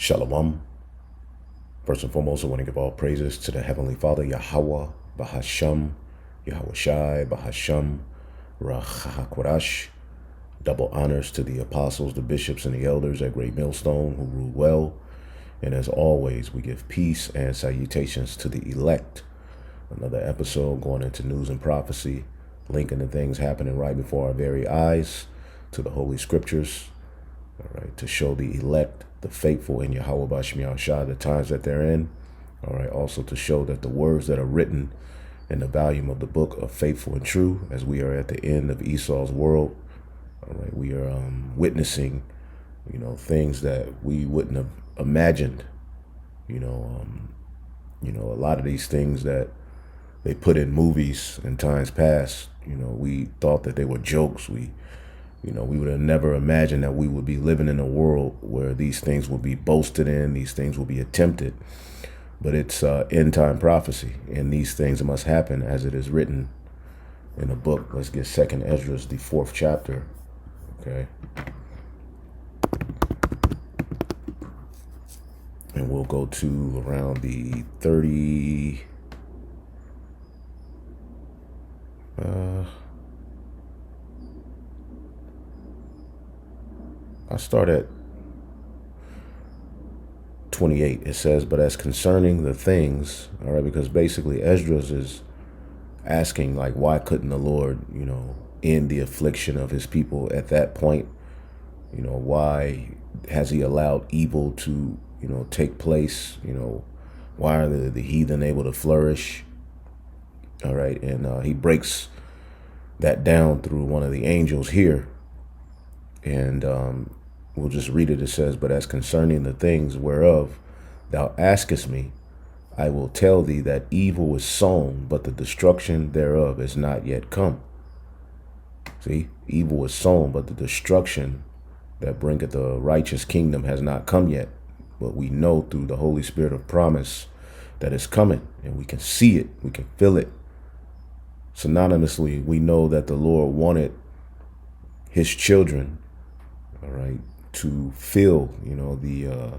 Shalom. First and foremost, I want to give all praises to the Heavenly Father, Yahweh, Bahasham, Yahweh Shai, Bahasham, Rachahakwadash. Double honors to the apostles, the bishops, and the elders at Great Millstone who rule well. And as always, we give peace and salutations to the elect. Another episode going into news and prophecy, linking the things happening right before our very eyes to the Holy Scriptures. All right, to show the elect, the faithful in Yahweh Bashim Yahushua, the times that they're in. All right, also to show that the words that are written in the volume of the book are faithful and true, as we are at the end of Esau's world. All right, we are witnessing, things that we wouldn't have imagined. A lot of these things that they put in movies in times past, we thought that they were jokes. We would have never imagined that we would be living in a world where these things will be boasted in, these things will be attempted. But it's end time prophecy, and these things must happen as it is written in the book. Let's get 2nd Ezra, the 4th chapter. Okay. And we'll go to around the 30. I start at 28. It says, but as concerning the things, all right, because basically Esdras is asking, like, why couldn't the Lord, end the affliction of his people at that point? Why has he allowed evil to, take place? Why are the heathen able to flourish? All right. And he breaks that down through one of the angels here. And we'll just read it. It says, but as concerning the things whereof thou askest me, I will tell thee that evil is sown, but the destruction thereof is not yet come. See, evil is sown, but the destruction that bringeth the righteous kingdom has not come yet. But we know through the Holy Spirit of promise that it's coming, and we can see it, we can feel it. Synonymously, we know that the Lord wanted his children, all right, to feel, the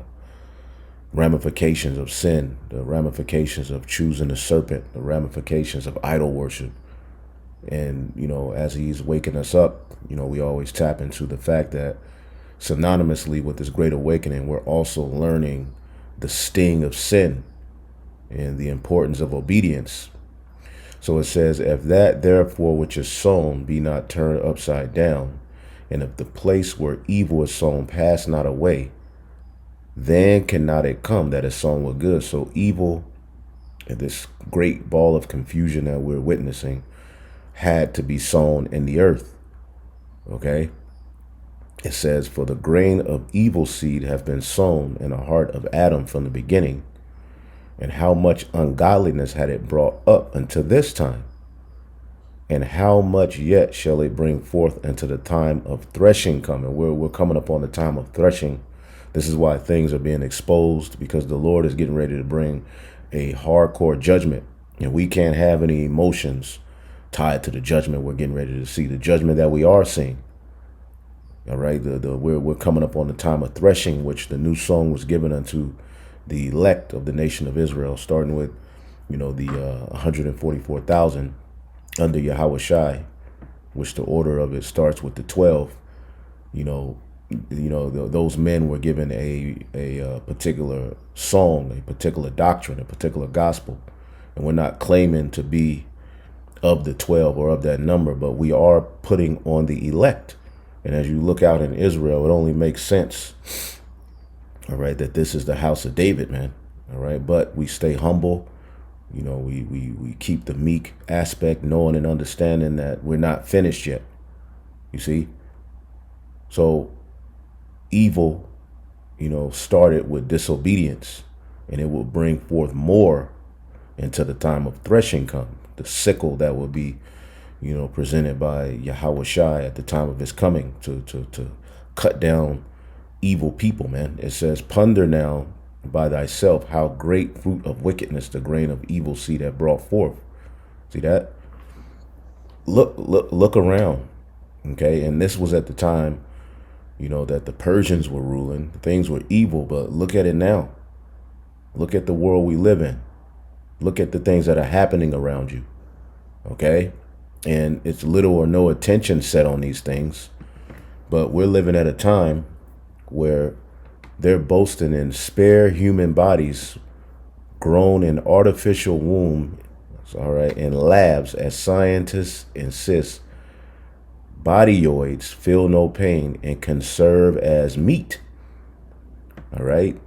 ramifications of sin, the ramifications of choosing the serpent, the ramifications of idol worship. And, as he's waking us up, we always tap into the fact that synonymously with this great awakening, we're also learning the sting of sin and the importance of obedience. So it says, if that therefore which is sown be not turned upside down, and if the place where evil is sown pass not away, then cannot it come that is sown with good. So evil, and this great ball of confusion that we're witnessing, had to be sown in the earth. Okay. It says, for the grain of evil seed have been sown in the heart of Adam from the beginning. And how much ungodliness had it brought up unto this time? And how much yet shall it bring forth unto the time of threshing coming? We're coming up on the time of threshing. This is why things are being exposed, because the Lord is getting ready to bring a hardcore judgment. And we can't have any emotions tied to the judgment we're getting ready to see, the judgment that we are seeing. All right, we're coming up on the time of threshing, which the new song was given unto the elect of the nation of Israel, starting with, the 144,000 under Yahweh Shai, which the order of it starts with the 12. those men were given a particular song, a particular doctrine, a particular gospel. And we're not claiming to be of the 12 or of that number, but we are putting on the elect. And as you look out in Israel, it only makes sense, all right, that this is the house of David, man. All right. But we stay humble. We keep the meek aspect, knowing and understanding that we're not finished yet. You see? So evil, started with disobedience, and it will bring forth more until the time of threshing come. The sickle that will be, presented by Yahweh Shai at the time of his coming to cut down evil people, man. It says, ponder now by thyself how great fruit of wickedness the grain of evil seed had brought forth. See that? Look around. Okay. And this was at the time, that the Persians were ruling. Things were evil, but look at it now. Look at the world we live in. Look at the things that are happening around you. Okay. And it's little or no attention set on these things. But we're living at a time where they're boasting in spare human bodies grown in artificial womb, all right, in labs, as scientists insist bodyoids feel no pain and can serve as meat. All right.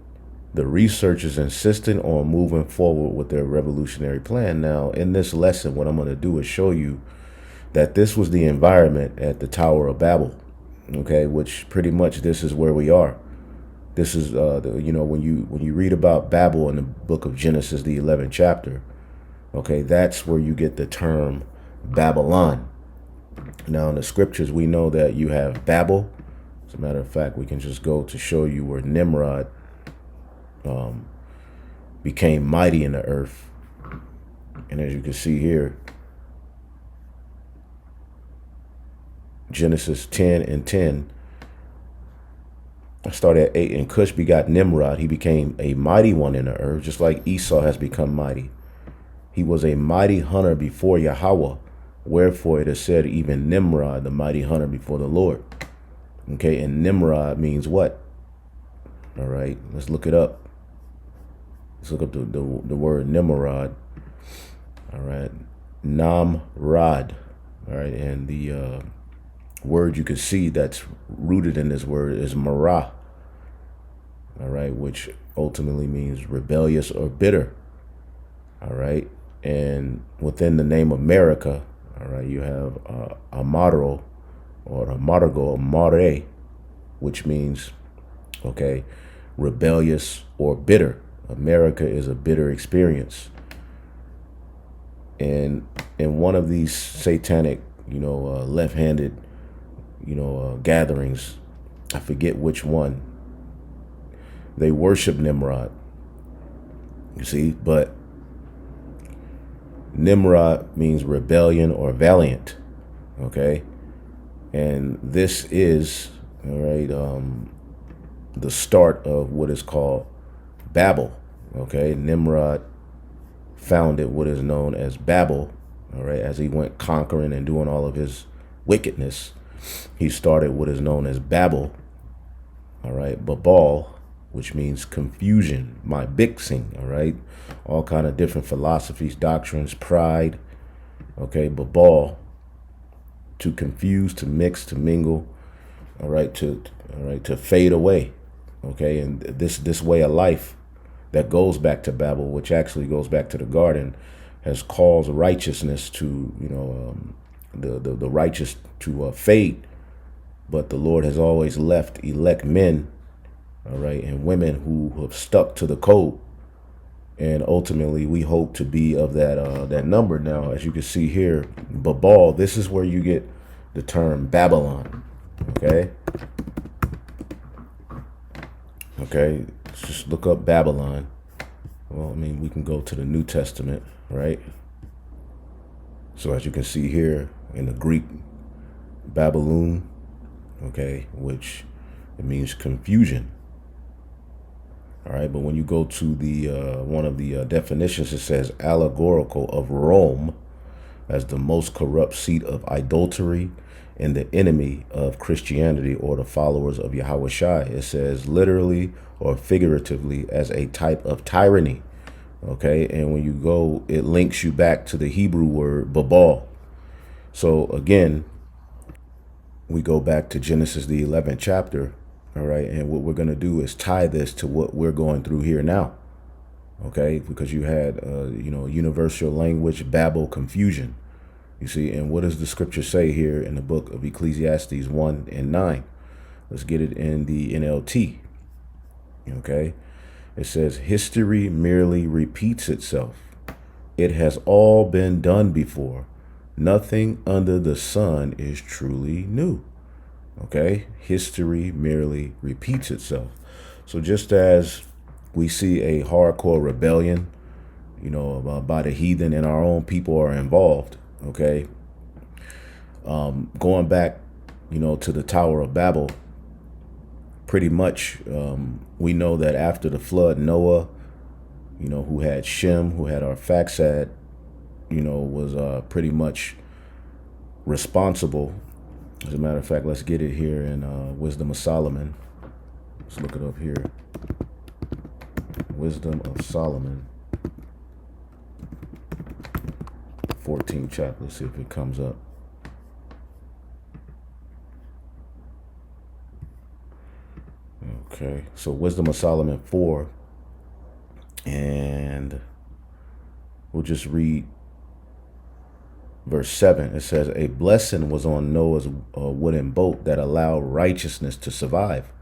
The researchers insisting on moving forward with their revolutionary plan. Now, in this lesson, what I'm going to do is show you that this was the environment at the Tower of Babel. Okay, which pretty much this is where we are. This is when you read about Babel in the book of Genesis, the 11th chapter. Okay, that's where you get the term Babylon. Now, in the scriptures, we know that you have Babel. As a matter of fact, we can just go to show you where Nimrod became mighty in the earth. And as you can see here, Genesis 10 and 10. I started at 8, and Cush begot Nimrod. He became a mighty one in the earth, just like Esau has become mighty. He was a mighty hunter before Yahweh. Wherefore it is said, even Nimrod, the mighty hunter before the Lord. Okay, and Nimrod means what? All right, let's look it up. Let's look up the word Nimrod. All right, Namrod. All right, and the word you can see that's rooted in this word is marah. All right, which ultimately means rebellious or bitter. All right, and within the name America, all right, you have amargo or amargo, mare, which means, okay, rebellious or bitter. America is a bitter experience. And in one of these satanic, left-handed, gatherings, I forget which one, they worship Nimrod. You see, but Nimrod means rebellion or valiant. Okay. And this is, all right, the start of what is called Babel. Okay. Nimrod founded what is known as Babel. All right. As he went conquering and doing all of his wickedness, he started what is known as Babel. All right. Babal, which means confusion, my mixing. All right. All kind of different philosophies, doctrines, pride. Okay. Babal, to confuse, to mix, to mingle. All right. To fade away. Okay. And this way of life that goes back to Babel, which actually goes back to the garden, has caused righteousness to, the righteous to fade. But the Lord has always left elect men, all right, and women who have stuck to the code. And ultimately, we hope to be of that number. Now, as you can see here, Babal, this is where you get the term Babylon. Okay. Okay. Let's just look up Babylon. Well, I mean, we can go to the New Testament, right? So as you can see here in the Greek, Babylon, okay, which it means confusion. All right, but when you go to the one of the definitions, it says allegorical of Rome as the most corrupt seat of idolatry and the enemy of Christianity or the followers of Yahweh Shai. It says literally or figuratively as a type of tyranny. Okay, and when you go, it links you back to the Hebrew word babal. So again, we go back to Genesis, the 11th chapter. All right, and what we're going to do is tie this to what we're going through here now. Okay, because you had, universal language, Babel, confusion. You see, and what does the scripture say here in the book of Ecclesiastes 1 and 9? Let's get it in the NLT. Okay, it says, history merely repeats itself. It has all been done before. Nothing under the sun is truly new. Okay, history merely repeats itself. So just as we see a hardcore rebellion, by the heathen, and our own people are involved. Okay, going back, to the Tower of Babel. Pretty much, we know that after the flood, Noah, who had Shem, who had Arphaxad, was pretty much responsible. As a matter of fact, let's get it here in Wisdom of Solomon. Let's look it up here. Wisdom of Solomon, 14th chapter. Let's see if it comes up. Okay, so Wisdom of Solomon 4, and we'll just read verse 7. It says, a blessing was on Noah's wooden boat that allowed righteousness to survive.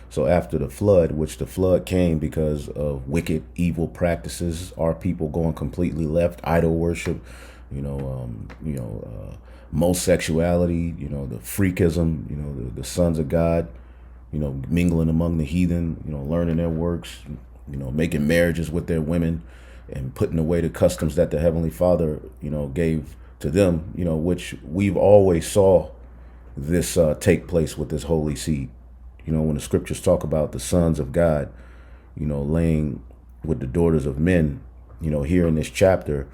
So after the flood, which the flood came because of wicked, evil practices, our people going completely left, idol worship, homosexuality, the freakism, the sons of God, mingling among the heathen, learning their works, making marriages with their women and putting away the customs that the Heavenly Father, gave to them, which we've always saw this take place with this holy seed. When the scriptures talk about the sons of God, laying with the daughters of men, here in this chapter,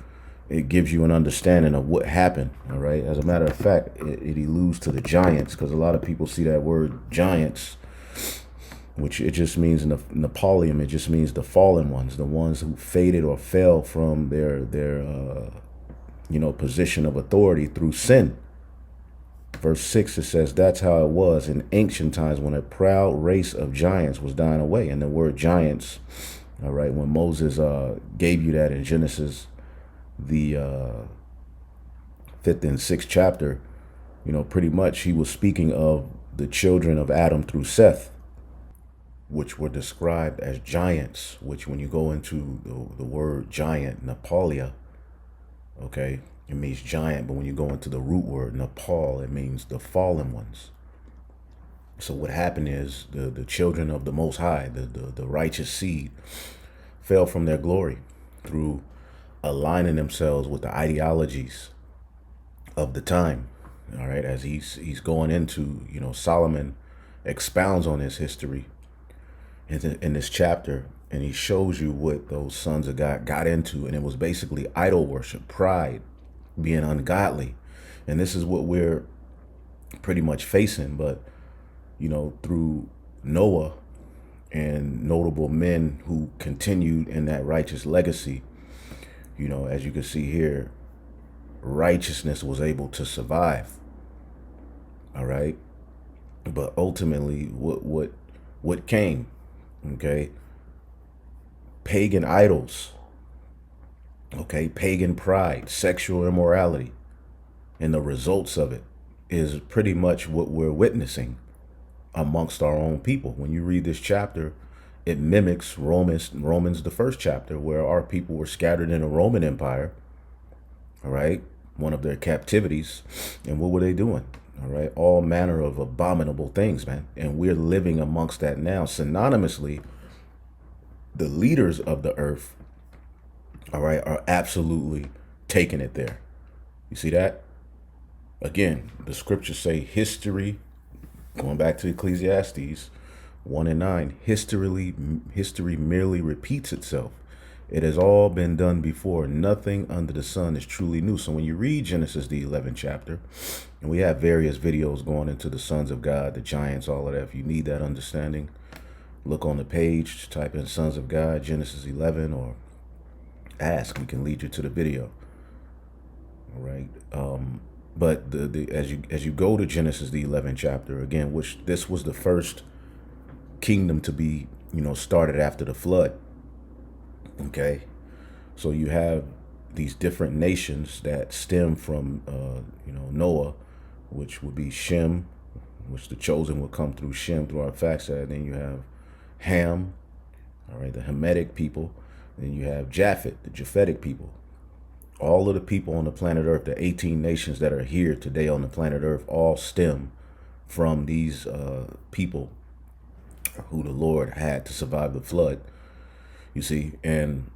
it gives you an understanding of what happened. All right. As a matter of fact, it alludes to the giants, because a lot of people see that word giants, which it just means in the Napoleon, it just means the fallen ones, the ones who faded or fell from their position of authority through sin. Verse 6, it says, that's how it was in ancient times when a proud race of giants was dying away. And the word giants, all right, when Moses gave you that in Genesis, the 5th and 6th chapter, pretty much he was speaking of the children of Adam through Seth, which were described as giants, which when you go into the word giant, Napolia, okay, it means giant, but when you go into the root word, Nepal, it means the fallen ones. So what happened is the children of the Most High, the righteous seed, fell from their glory through aligning themselves with the ideologies of the time. All right, as he's going into, Solomon expounds on his history in this chapter, and he shows you what those sons of God got into, and it was basically idol worship, pride, being ungodly. And this is what we're pretty much facing. But through Noah and notable men who continued in that righteous legacy, as you can see here, righteousness was able to survive. All right, but ultimately what came? Okay, pagan idols. Okay, pagan pride, sexual immorality, and the results of it is pretty much what we're witnessing amongst our own people. When you read this chapter, it mimics Romans, the first chapter, where our people were scattered in the Roman Empire. All right, one of their captivities, and what were they doing? All right, all manner of abominable things, man, and we're living amongst that now. Synonymously, the leaders of the earth, all right, are absolutely taking it there. You see that? Again, the scriptures say history, going back to Ecclesiastes 1 and 9, history merely repeats itself. It has all been done before. Nothing under the sun is truly new. So when you read Genesis, the 11th chapter, and we have various videos going into the sons of God, the giants, all of that. If you need that understanding, look on the page, type in sons of God, Genesis 11, or ask. We can lead you to the video. All right. But as you go to Genesis, the 11th chapter, again, which this was the first kingdom to be, started after the flood. Okay. So you have these different nations that stem from, Noah, which would be Shem, which the chosen would come through Shem, through our facts. Then you have Ham, all right, the Hamitic people. Then you have Japhet, the Japhetic people. All of the people on the planet Earth, the 18 nations that are here today on the planet Earth, all stem from these people who the Lord had to survive the flood. You see, and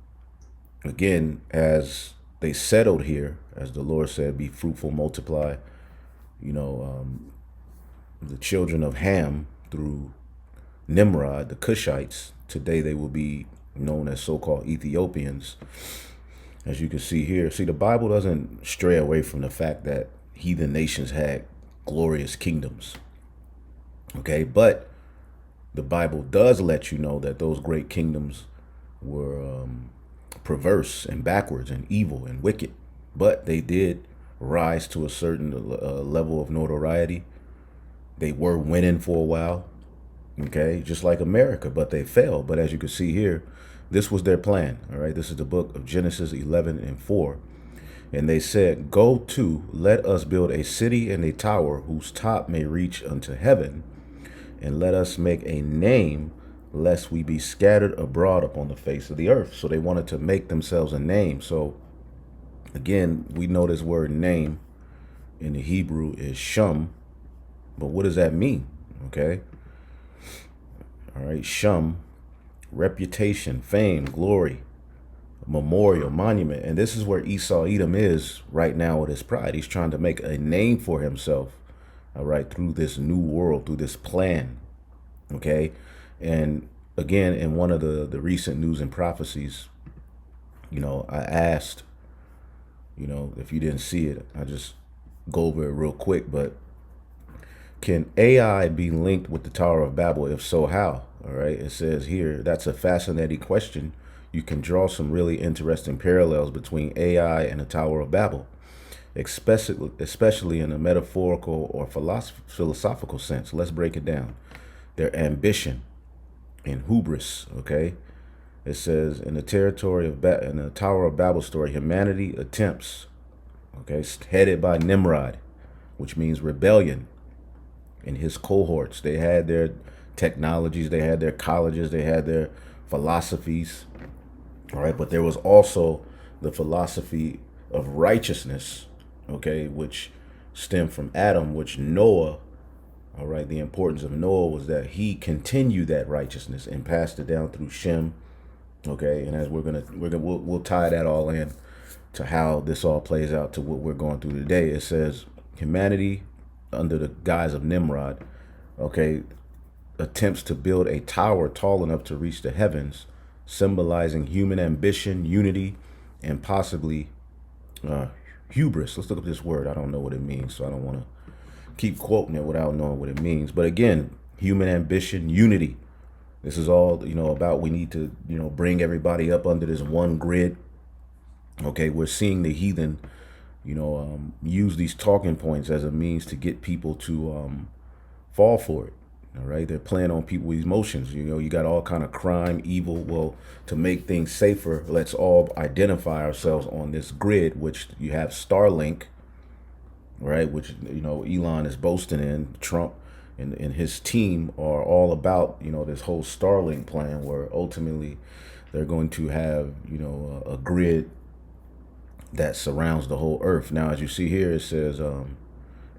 again, as they settled here, as the Lord said, be fruitful, multiply, the children of Ham through Nimrod, the Cushites, today they will be known as so-called Ethiopians. As you can see here, the Bible doesn't stray away from the fact that heathen nations had glorious kingdoms. Okay, but the Bible does let you know that those great kingdoms were perverse and backwards and evil and wicked. But they did rise to a certain level of notoriety. They were winning for a while. Okay, just like America, but they failed. But as you can see here, this was their plan. All right, this is the book of Genesis 11 and 4. And they said, go to, let us build a city and a tower whose top may reach unto heaven. And let us make a name, lest we be scattered abroad upon the face of the earth. So they wanted to make themselves a name. So again, we know this word name in the Hebrew is shum. But what does that mean? Okay. All right, shum, reputation, fame, glory, memorial, monument. And this is where Esau Edom is right now with his pride. He's trying to make a name for himself, all right, through this new world, through this plan. Okay. And again, in one of the recent news and prophecies, I asked, if you didn't see it, I just go over it real quick, but can AI be linked with the Tower of Babel? If so, how? All right. It says here, that's a fascinating question. You can draw some really interesting parallels between AI and the Tower of Babel, especially in a metaphorical or philosophical sense. Let's break it down. Their ambition and hubris. Okay. It says in the in the Tower of Babel story, humanity attempts, okay, headed by Nimrod, which means rebellion, and his cohorts. They had their technologies, they had their colleges, they had their philosophies. All right, but there was also the philosophy of righteousness, okay, which stemmed from Adam, which Noah, all right, the importance of Noah was that he continued that righteousness and passed it down through Shem, okay, and as we'll tie that all in to how this all plays out to what we're going through today. It says humanity under the guise of Nimrod, okay, attempts to build a tower tall enough to reach the heavens, symbolizing human ambition, unity, and possibly hubris. Let's look up this word. I don't know what it means, so I don't want to keep quoting it without knowing what it means. But again, human ambition, unity. This is all, about we need to, bring everybody up under this one grid. Okay, we're seeing the heathen, use these talking points as a means to get people to fall for it. All right, they're playing on people's emotions. You got all kind of crime, evil. Well, to make things safer, let's all identify ourselves on this grid, which you have Starlink, right? Which, Elon is boasting in. Trump and his team are all about, this whole Starlink plan, where ultimately they're going to have, a grid that surrounds the whole earth. Now, as you see here, it says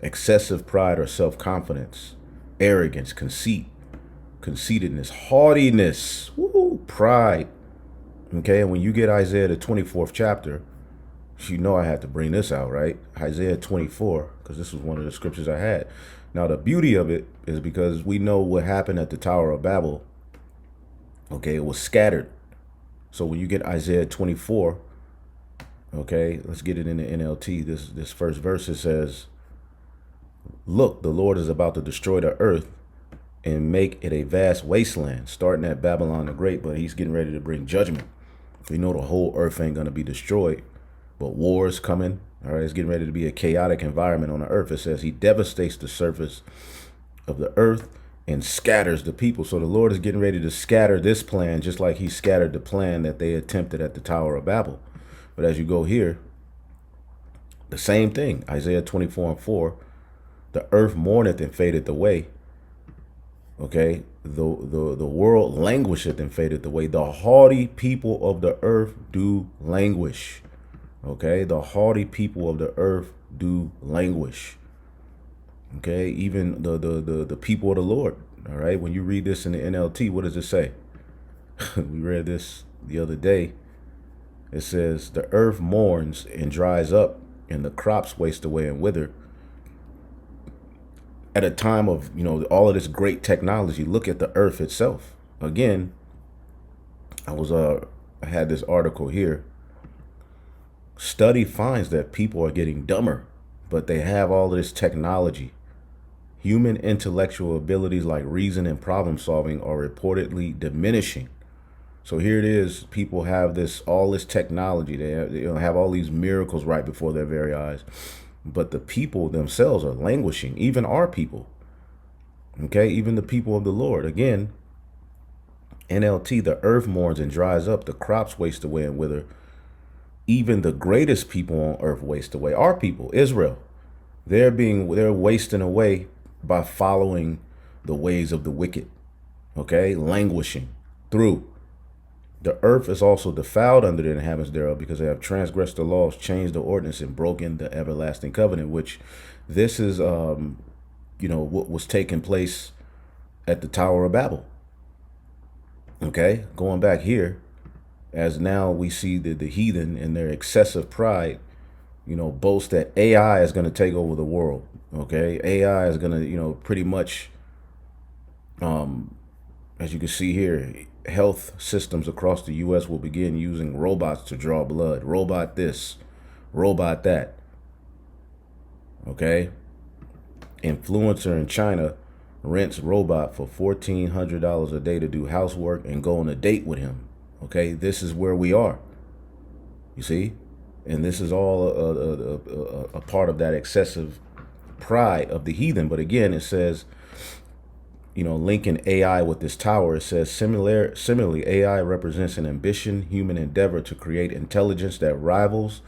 excessive pride or self-confidence, arrogance, conceit, conceitedness, haughtiness, pride. Okay, and when you get Isaiah the 24th chapter, I had to bring this out, right? Isaiah 24, because this was one of the scriptures I had. Now, the beauty of it is because we know what happened at the Tower of Babel. Okay, it was scattered. So when you get Isaiah 24, okay, let's get it in the NLT. This first verse, it says, look, the Lord is about to destroy the earth and make it a vast wasteland, starting at Babylon the Great, but he's getting ready to bring judgment. We know the whole earth ain't going to be destroyed, but war is coming. All right, it's getting ready to be a chaotic environment on the earth. It says he devastates the surface of the earth and scatters the people. So the Lord is getting ready to scatter this plan, just like he scattered the plan that they attempted at the Tower of Babel. But as you go here, the same thing, Isaiah 24:4, the earth mourneth and fadeth away. Okay, the world languisheth and fadeth away. The haughty people of the earth do languish. Okay, the haughty people of the earth do languish. Okay, even the people of the Lord. All right, when you read this in the NLT, what does it say? We read this the other day. It says, the earth mourns and dries up, and the crops waste away and wither. At a time of, all of this great technology, look at the earth itself. Again, I had this article here. Study finds that people are getting dumber, but they have all of this technology. Human intellectual abilities like reason and problem solving are reportedly diminishing. So here it is. People have all this technology. They have all these miracles right before their very eyes. But the people themselves are languishing, even our people. Okay, even the people of the Lord. Again, NLT, the earth mourns and dries up, the crops waste away and wither. Even the greatest people on earth waste away. Our people, Israel, they're wasting away by following the ways of the wicked. Okay, languishing through. The earth is also defiled under the inhabitants thereof, because they have transgressed the laws, changed the ordinance, and broken the everlasting covenant, which this is, what was taking place at the Tower of Babel. Okay, going back here, as now we see the heathen in their excessive pride, boast that AI is going to take over the world. Okay, AI is going to, pretty much, as you can see here, health systems across the U.S. will begin using robots to draw blood. Robot this, robot that. Okay. Influencer in China rents robot for $1,400 a day to do housework and go on a date with him. Okay. This is where we are. You see? And this is all a part of that excessive pride of the heathen. But again, it says, linking AI with this tower, it says, similarly, AI represents an ambition, human endeavor to create intelligence that rivals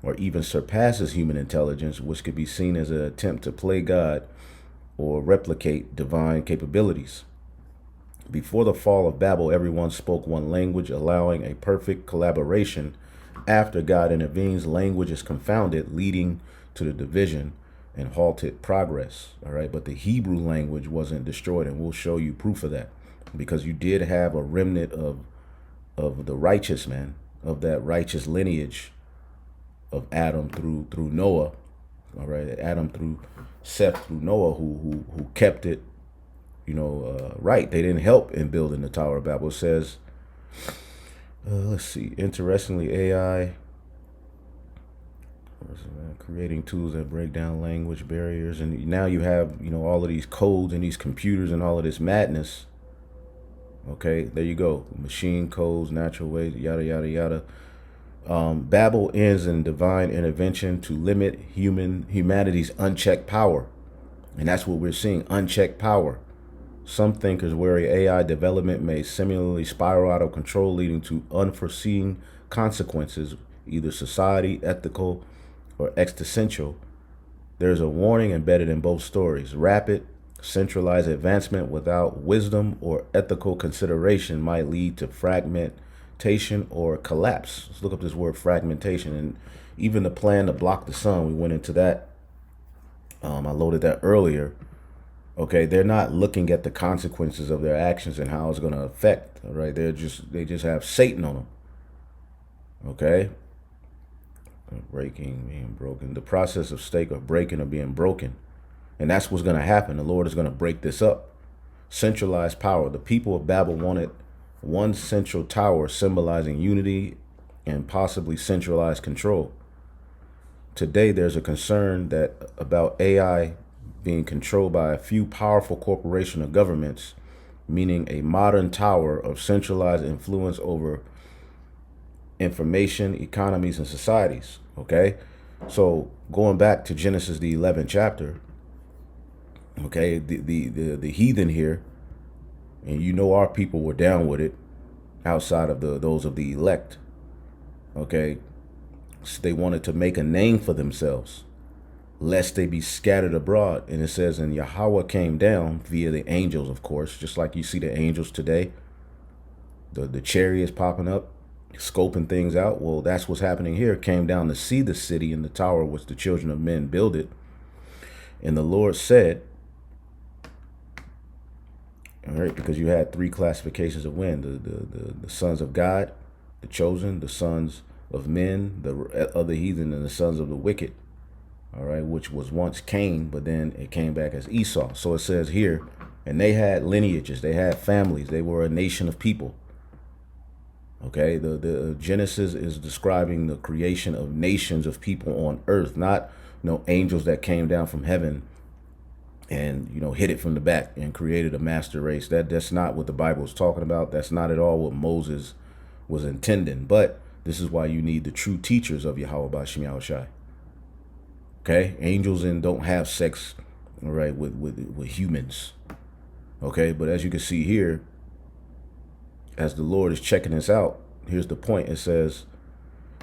or even surpasses human intelligence, which could be seen as an attempt to play God or replicate divine capabilities. Before the fall of Babel, everyone spoke one language, allowing a perfect collaboration. After God intervenes, language is confounded, leading to the division and halted progress. All right. But the Hebrew language wasn't destroyed. And we'll show you proof of that, because you did have a remnant of the righteous, man, of that righteous lineage of Adam through Noah. All right. Adam through Seth through Noah, who kept it, right. They didn't help in building the Tower of Babel. It says, let's see. Interestingly, AI creating tools that break down language barriers, and now you have all of these codes and these computers and all of this madness. Okay, there you go. Machine codes, natural ways, yada yada yada. Babel ends in divine intervention to limit humanity's unchecked power, and that's what we're seeing: unchecked power. Some thinkers worry AI development may similarly spiral out of control, leading to unforeseen consequences, either society, ethical, or existential. There's a warning embedded in both stories. Rapid, centralized advancement without wisdom or ethical consideration might lead to fragmentation or collapse. Let's look up this word fragmentation. And even the plan to block the sun, we went into that. I loaded that earlier. Okay, they're not looking at the consequences of their actions and how it's going to affect. All right, they just have Satan on them. Okay. Breaking, being broken. The process of stake of breaking or being broken. And that's what's going to happen. The Lord is going to break this up. Centralized power. The people of Babel wanted one central tower symbolizing unity and possibly centralized control. Today, there's a concern that about AI being controlled by a few powerful corporations or governments, meaning a modern tower of centralized influence over information, economies, and societies. Okay, so going back to Genesis the 11th chapter. Okay, the heathen here, and you know our people were down with it, outside of those of the elect. Okay, so they wanted to make a name for themselves, lest they be scattered abroad. And it says, and Yahweh came down via the angels, of course, just like you see the angels today. The chariots popping up, scoping things out. Well, that's what's happening here. Came down to see the city and the tower which the children of men builded. And the Lord said, all right, because you had three classifications of men: the sons of God, the chosen, the sons of men, the other heathen, and the sons of the wicked. All right, which was once Cain, but then it came back as Esau. So it says here, and they had lineages, they had families, they were a nation of people. Okay, the Genesis is describing the creation of nations of people on earth, not angels that came down from heaven and hit it from the back and created a master race. That's not what the Bible is talking about. That's not at all what Moses was intending. But this is why you need the true teachers of Yahweh B'Shem Yahushai. Okay, angels don't have sex, all right, with humans. Okay, but as you can see here, as the Lord is checking this out, here's the point. It says,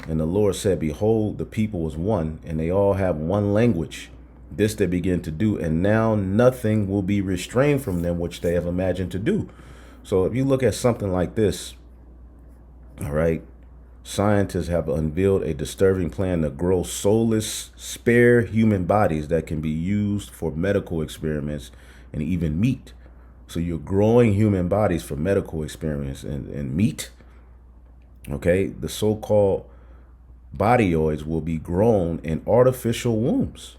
and the Lord said, behold, the people was one, and they all have one language. This they begin to do, and now nothing will be restrained from them which they have imagined to do. So if you look at something like this, all right, scientists have unveiled a disturbing plan to grow soulless, spare human bodies that can be used for medical experiments and even meat. So you're growing human bodies for medical experiments and meat. Okay, the so-called bodyoids will be grown in artificial wombs.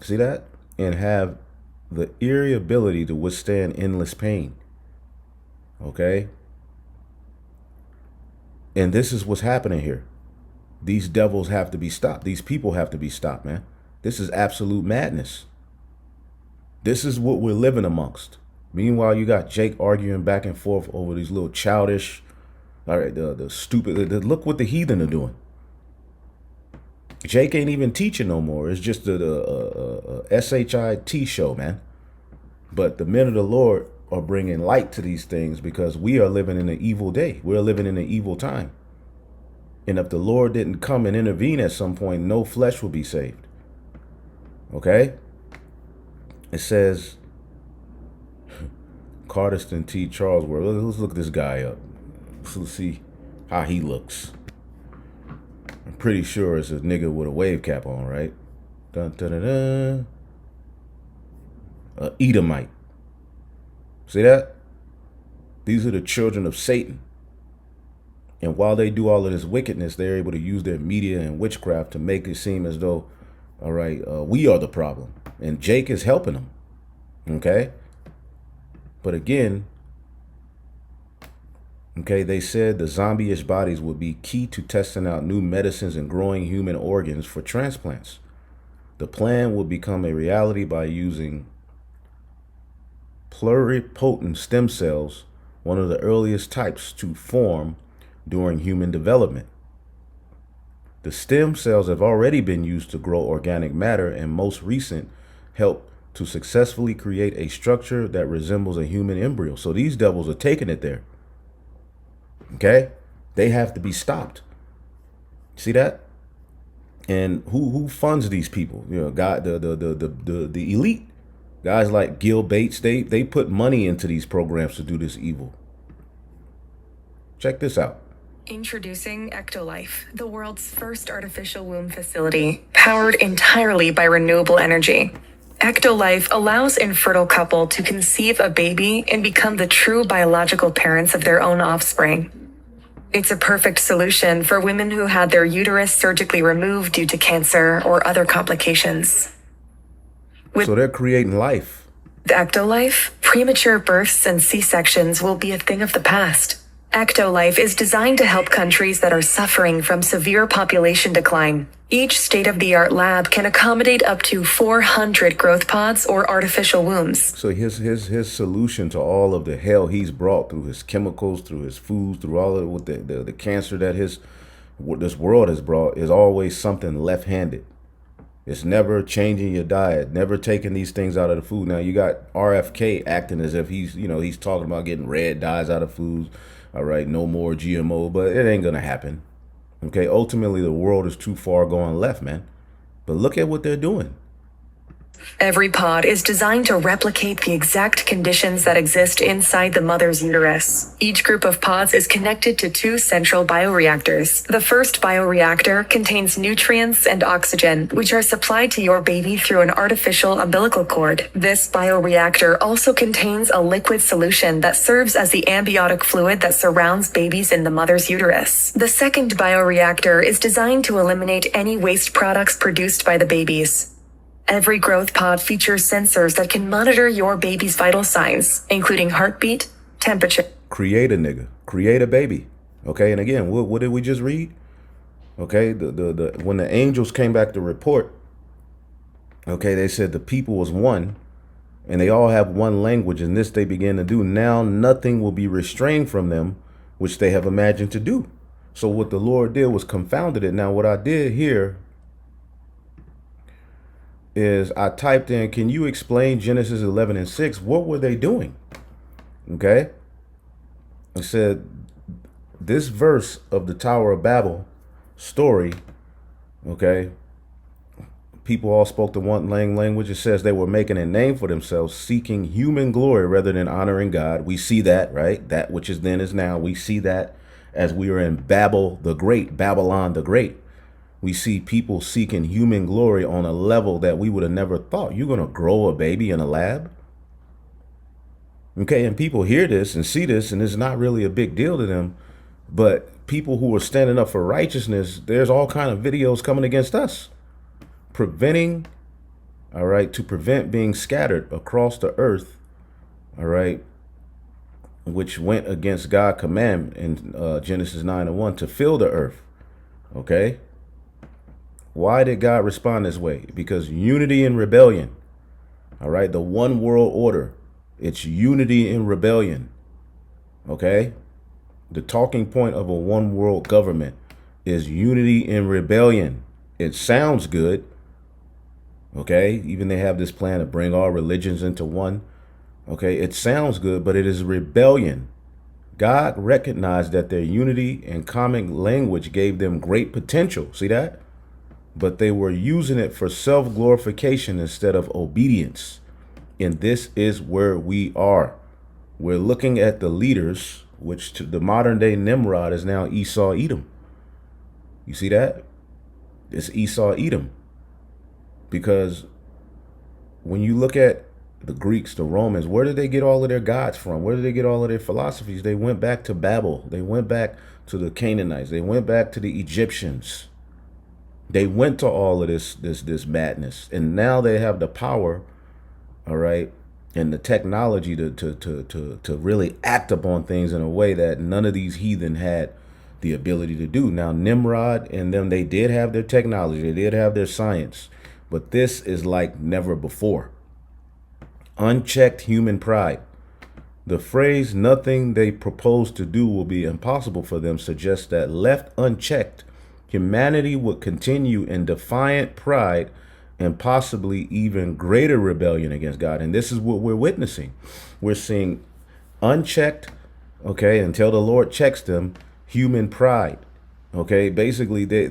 See that? And have the eerie ability to withstand endless pain. Okay? And this is what's happening here. These devils have to be stopped. These people have to be stopped, man. This is absolute madness. This is what we're living amongst. Meanwhile, you got Jake arguing back and forth over these little childish, all right, the stupid, look what the heathen are doing. Jake ain't even teaching no more. It's just a SHIT show, man. But the men of the Lord are bringing light to these things because we are living in an evil day. We're living in an evil time. And if the Lord didn't come and intervene at some point, no flesh will be saved. Okay? It says, Cardiston T. Charlesworth. Let's look this guy up. Let's see how he looks. I'm pretty sure it's a nigga with a wave cap on, right? Dun, dun, dun, dun. Edomite. See that? These are the children of Satan. And while they do all of this wickedness, they're able to use their media and witchcraft to make it seem as though, all right, we are the problem. And Jake is helping them. Okay? But again, okay, they said the zombie-ish bodies would be key to testing out new medicines and growing human organs for transplants. The plan would become a reality by using pluripotent stem cells, one of the earliest types to form during human development. The stem cells have already been used to grow organic matter, and most recent help to successfully create a structure that resembles a human embryo. So these devils are taking it there. Okay? They have to be stopped. See that? And who funds these people? God, the elite. Guys like Gil Bates, they put money into these programs to do this evil. Check this out. Introducing Ectolife, the world's first artificial womb facility, powered entirely by renewable energy. Ectolife allows infertile couple to conceive a baby and become the true biological parents of their own offspring. It's a perfect solution for women who had their uterus surgically removed due to cancer or other complications. So they're creating life. With Ectolife, premature births and C-sections will be a thing of the past. Ectolife is designed to help countries that are suffering from severe population decline. Each state-of-the-art lab can accommodate up to 400 growth pods or artificial wombs. So his solution to all of the hell he's brought through his chemicals, through his foods, through all of with the cancer that this world has brought is always something left-handed. It's never changing your diet, never taking these things out of the food. Now you got RFK acting as if he's talking about getting red dyes out of foods. All right, no more GMO, but it ain't gonna happen. Okay, ultimately the world is too far going left, man. But look at what they're doing. Every pod is designed to replicate the exact conditions that exist inside the mother's uterus. Each group of pods is connected to 2 central bioreactors. The first bioreactor contains nutrients and oxygen, which are supplied to your baby through an artificial umbilical cord. This bioreactor also contains a liquid solution that serves as the amniotic fluid that surrounds babies in the mother's uterus. The second bioreactor is designed to eliminate any waste products produced by the babies. Every growth pod features sensors that can monitor your baby's vital signs, including heartbeat, temperature. Create a nigga, create a baby. Okay, and again, what did we just read? Okay, the when the angels came back to report, okay, they said the people was one, and they all have one language, and this they began to do. Now nothing will be restrained from them, which they have imagined to do. So what the Lord did was confounded it. Now what I did here is I typed in, can you explain Genesis 11:6? What were they doing? Okay. It said this verse of the Tower of Babel story, okay, people all spoke the one language. It says they were making a name for themselves, seeking human glory rather than honoring God. We see that, right? That which is then is now. We see that as we are in Babel the Great, Babylon the Great. We see people seeking human glory on a level that we would have never thought. You're going to grow a baby in a lab? Okay, and people hear this and see this, and it's not really a big deal to them. But people who are standing up for righteousness, there's all kind of videos coming against us. Preventing, all right, to prevent being scattered across the earth, all right, which went against God's command in Genesis 9:1 to fill the earth, okay? Why did God respond this way? Because unity and rebellion, all right, the one world order, it's unity and rebellion, okay? The talking point of a one world government is unity and rebellion. It sounds good, okay? Even they have this plan to bring all religions into one, okay? It sounds good, but it is rebellion. God recognized that their unity and common language gave them great potential. See that? But they were using it for self-glorification instead of obedience. And this is where we are. We're looking at the leaders, which to the modern day Nimrod is now Esau Edom. You see that? It's Esau Edom. Because when you look at the Greeks, the Romans, where did they get all of their gods from? Where did they get all of their philosophies? They went back to Babel. They went back to the Canaanites. They went back to the Egyptians. They went to all of this madness, and now they have the power, all right, and the technology to really act upon things in a way that none of these heathen had the ability to do. Now, Nimrod and them, they did have their technology, they did have their science, but this is like never before. Unchecked human pride. The phrase, nothing they propose to do will be impossible for them, suggests that left unchecked, humanity would continue in defiant pride and possibly even greater rebellion against God. And this is what we're witnessing. We're seeing unchecked, okay, until the Lord checks them, human pride. Okay, basically, they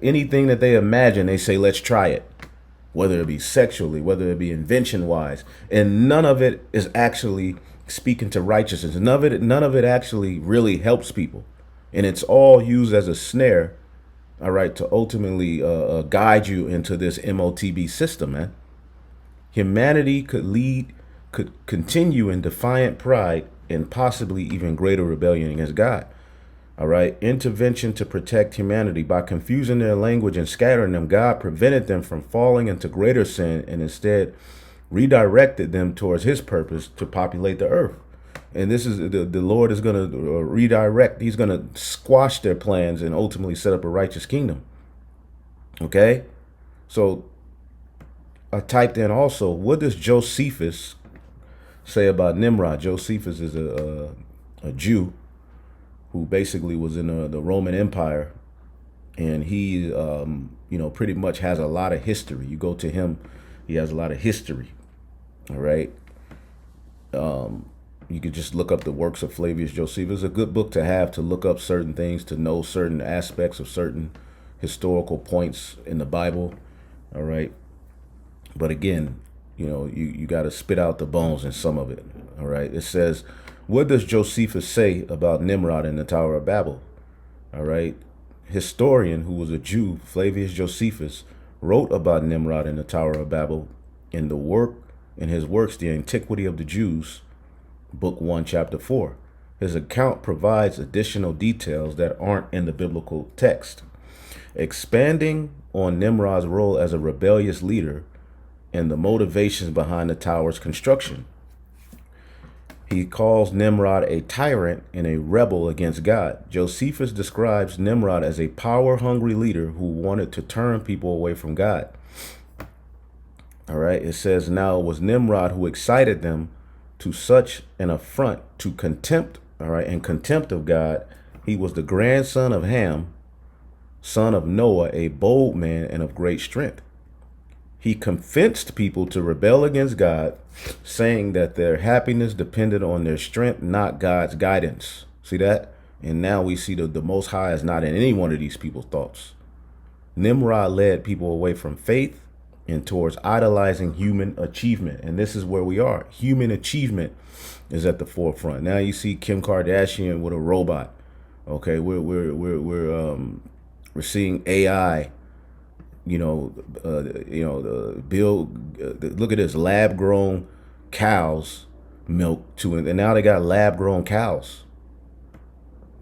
anything that they imagine, they say, let's try it. Whether it be sexually, whether it be invention-wise. And none of it is actually speaking to righteousness. None of it actually really helps people. And it's all used as a snare, all right, to ultimately guide you into this MOTB system, man. Humanity could continue in defiant pride and possibly even greater rebellion against God. All right, intervention to protect humanity. By confusing their language and scattering them, God prevented them from falling into greater sin and instead redirected them towards his purpose to populate the earth. And this is the Lord is going to redirect. He's going to squash their plans and ultimately set up a righteous kingdom. Okay. So I typed in also, what does Josephus say about Nimrod? Josephus is a Jew who basically was in the Roman Empire, and he, pretty much has a lot of history. You go to him, he has a lot of history. All right. You could just look up the works of Flavius Josephus. It's a good book to have, to look up certain things, to know certain aspects of certain historical points in the Bible. All right. But again, you got to spit out the bones in some of it. All right. It says, what does Josephus say about Nimrod in the Tower of Babel? All right. Historian who was a Jew, Flavius Josephus, wrote about Nimrod in the Tower of Babel in his works, The Antiquity of the Jews, Book 1, Chapter 4. His account provides additional details that aren't in the biblical text, expanding on Nimrod's role as a rebellious leader and the motivations behind the tower's construction. He calls Nimrod a tyrant and a rebel against God. Josephus describes Nimrod as a power-hungry leader who wanted to turn people away from God. All right, it says, now it was Nimrod who excited them to such an affront, to contempt, all right, and contempt of God. He was the grandson of Ham, son of Noah, a bold man and of great strength. He convinced people to rebel against God, saying that their happiness depended on their strength, not God's guidance. See that? And now we see the Most High is not in any one of these people's thoughts. Nimrod led people away from faith and towards idolizing human achievement. And this is where we are. Human achievement is at the forefront. Now you see Kim Kardashian with a robot. Okay, we're seeing AI. The look at this, lab grown cows milk and now they got lab grown cows.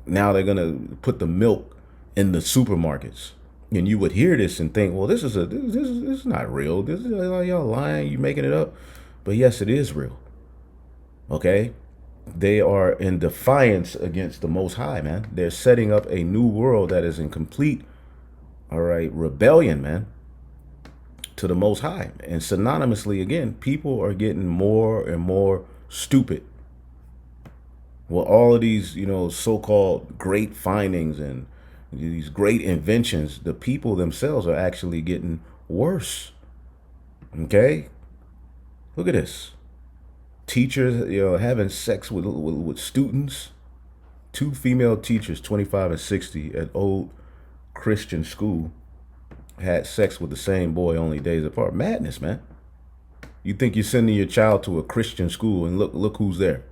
Now they're gonna put the milk in the supermarkets. And you would hear this and think, well, this is not real. This is y'all lying, you making it up. But yes, it is real. Okay? They are in defiance against the Most High, man. They're setting up a new world that is in complete, all right, rebellion, man, to the Most High. And synonymously, again, people are getting more and more stupid. Well, all of these, so-called great findings and these great inventions, the people themselves are actually getting worse. Okay? Look at this. Teachers, having sex with students. 2 female teachers, 25 and 60, at old Christian school, had sex with the same boy only days apart. Madness, man. You think you're sending your child to a Christian school and look who's there.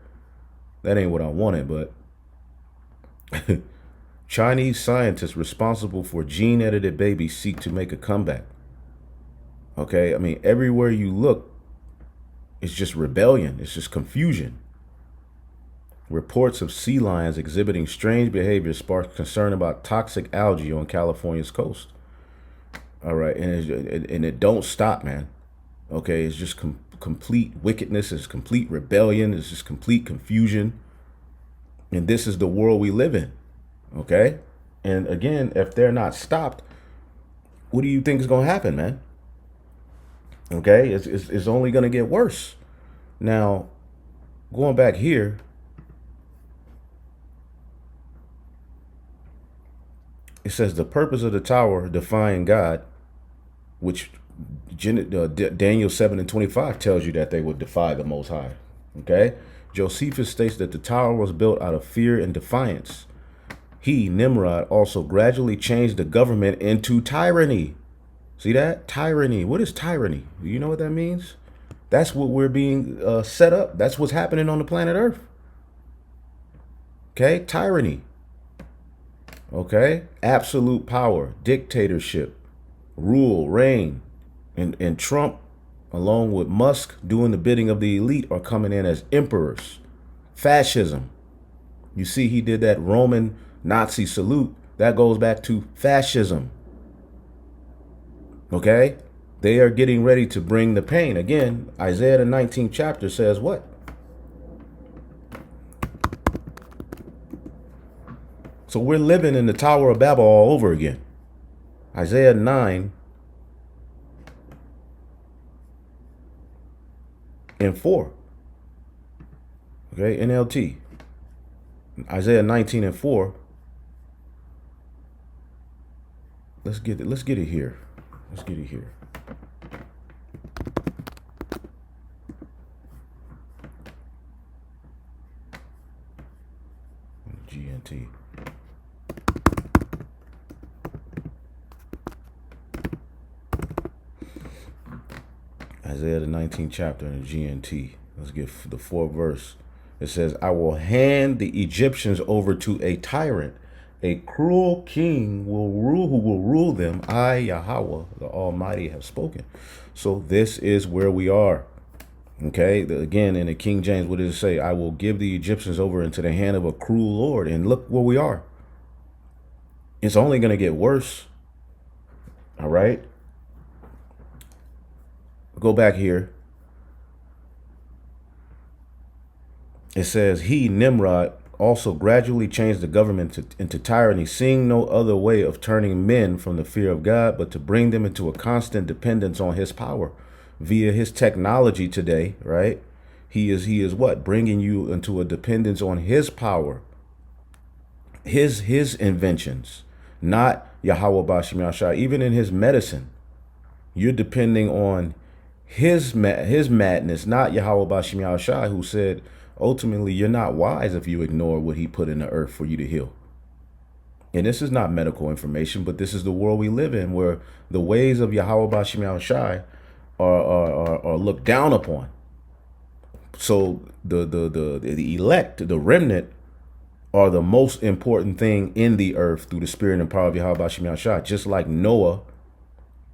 That ain't what I wanted, but Chinese scientists responsible for gene-edited babies seek to make a comeback. Okay, I mean, everywhere you look, it's just rebellion. It's just confusion. Reports of sea lions exhibiting strange behavior sparked concern about toxic algae on California's coast. All right, and it don't stop, man. Okay, it's just complete wickedness. It's complete rebellion. It's just complete confusion. And this is the world we live in. Okay, and again, if they're not stopped, what do you think is going to happen, man? Okay, it's only going to get worse. Now, going back here, it says the purpose of the tower defying God, which Daniel 7:25 tells you that they would defy the Most High. Okay, Josephus states that the tower was built out of fear and defiance. He, Nimrod, also gradually changed the government into tyranny. See that? Tyranny. What is tyranny? Do you know what that means? That's what we're being set up. That's what's happening on the planet Earth. Okay? Tyranny. Okay? Absolute power, dictatorship, rule, reign. And Trump, along with Musk, doing the bidding of the elite, are coming in as emperors. Fascism. You see, he did that Roman Nazi salute. That goes back to fascism. Okay? They are getting ready to bring the pain. Again, Isaiah the 19th chapter says what? So we're living in the Tower of Babel all over again. Isaiah 9 and 4. Okay, NLT. Isaiah 19 and 4. Let's get it here. Let's get it here. GNT. Isaiah the 19th chapter in the GNT. Let's get the 4th verse. It says, I will hand the Egyptians over to a tyrant. A cruel king who will rule them. I, Yahweh, the Almighty, have spoken. So this is where we are. Okay, again, in the King James, what does it say? I will give the Egyptians over into the hand of a cruel lord. And look where we are. It's only going to get worse. All right. Go back here. It says, he, Nimrod, also gradually changed the government into tyranny, seeing no other way of turning men from the fear of God, but to bring them into a constant dependence on his power via his technology today, right? He is what? Bringing you into a dependence on his power, his inventions, not Yahweh Bashim Yashai. Even in his medicine, you're depending on his madness, not Yahweh Bashim Yashai, who said, ultimately, you're not wise if you ignore what he put in the earth for you to heal. And this is not medical information, but this is the world we live in, where the ways of Yahweh Bashim Yahushai are looked down upon. So the elect, the remnant, are the most important thing in the earth through the spirit and power of Yahweh Bashim Yahushai, just like Noah,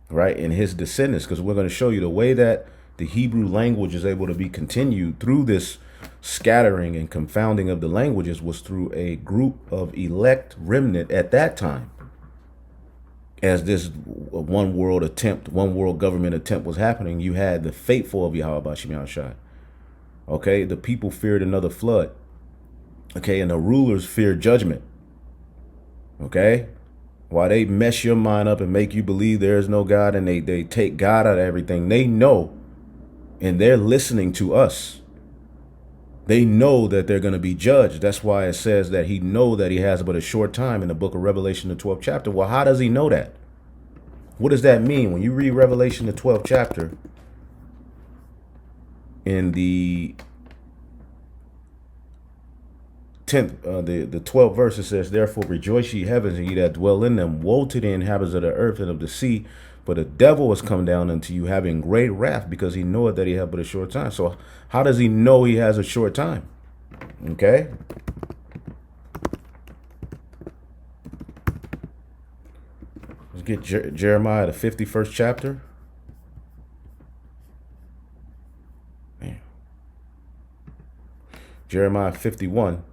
right, and his descendants, because we're going to show you the way that the Hebrew language is able to be continued through this scattering and confounding of the languages was through a group of elect remnant at that time. As this one world government attempt was happening, you had the faithful of Yahweh Bashim Yahushai. Okay, the people feared another flood. Okay, and the rulers feared judgment. Okay, while they mess your mind up and make you believe there is no God, and they take God out of everything, they know, and they're listening to us. They know that they're going to be judged. That's why it says that he know that he has but a short time in the book of Revelation, the 12th chapter. Well, how does he know that? What does that mean? When you read Revelation, the 12th chapter, in the 10th, the 12th verse, it says, therefore rejoice ye heavens, and ye that dwell in them. Woe to the inhabitants of the earth and of the sea, for the devil has come down unto you, having great wrath, because he knoweth that he hath but a short time. So how does he know he has a short time? Okay. Let's get Jeremiah, the 51st chapter. Man. Jeremiah 51.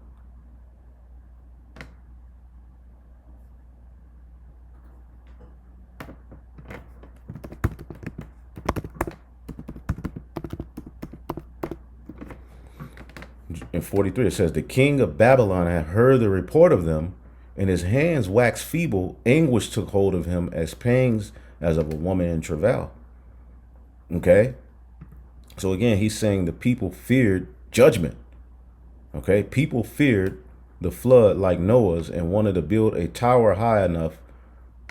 In 43, it says, the king of Babylon had heard the report of them, and his hands waxed feeble. Anguish took hold of him as pangs as of a woman in travail. Okay. So again, he's saying the people feared judgment. Okay. People feared the flood like Noah's and wanted to build a tower high enough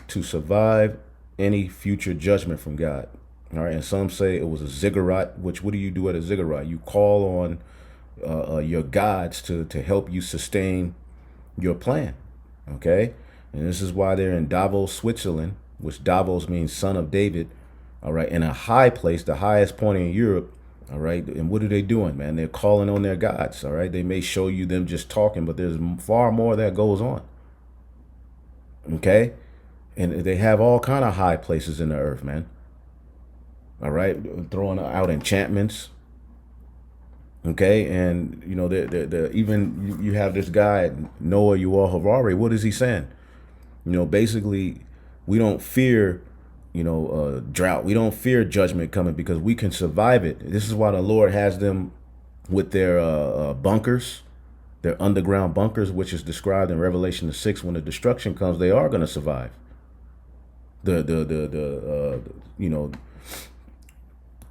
to survive any future judgment from God. All right. And some say it was a ziggurat, which what do you do at a ziggurat? You call on your gods to help you sustain your plan. Okay. And this is why they're in Davos, Switzerland, which Davos means son of David. All right. In a high place, the highest point in Europe. All right. And what are they doing, man? They're calling on their gods. All right. They may show you them just talking, but there's far more that goes on. Okay. And they have all kind of high places in the earth, man. All right. Throwing out enchantments. Okay, and you know, even you have this guy Noah Yuval Harari. What is he saying? You know, basically, we don't fear, drought. We don't fear judgment coming because we can survive it. This is why the Lord has them with their bunkers, Their underground bunkers, which is described in Revelation 6, when the destruction comes, they are going to survive. You know,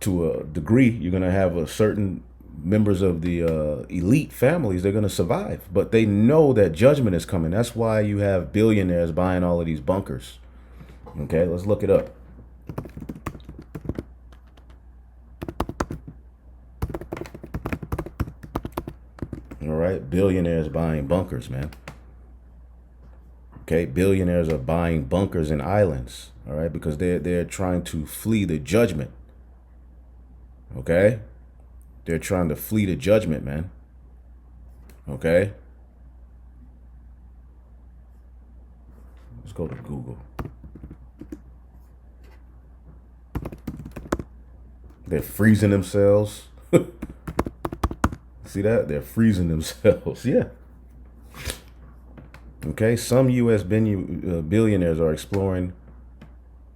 to a degree, you're going to have a certain members of the elite families, they're going to survive, but they know that judgment is coming. That's why you have billionaires buying all of these bunkers. Okay, let's look it up. All right, billionaires buying bunkers, man. Okay, billionaires are buying bunkers and islands, all right, because they're trying to flee the judgment. Okay? They're trying to flee the judgment, man. Okay? Let's go to Google. They're freezing themselves. See that? They're freezing themselves. Yeah. Okay, some U.S. billionaires are exploring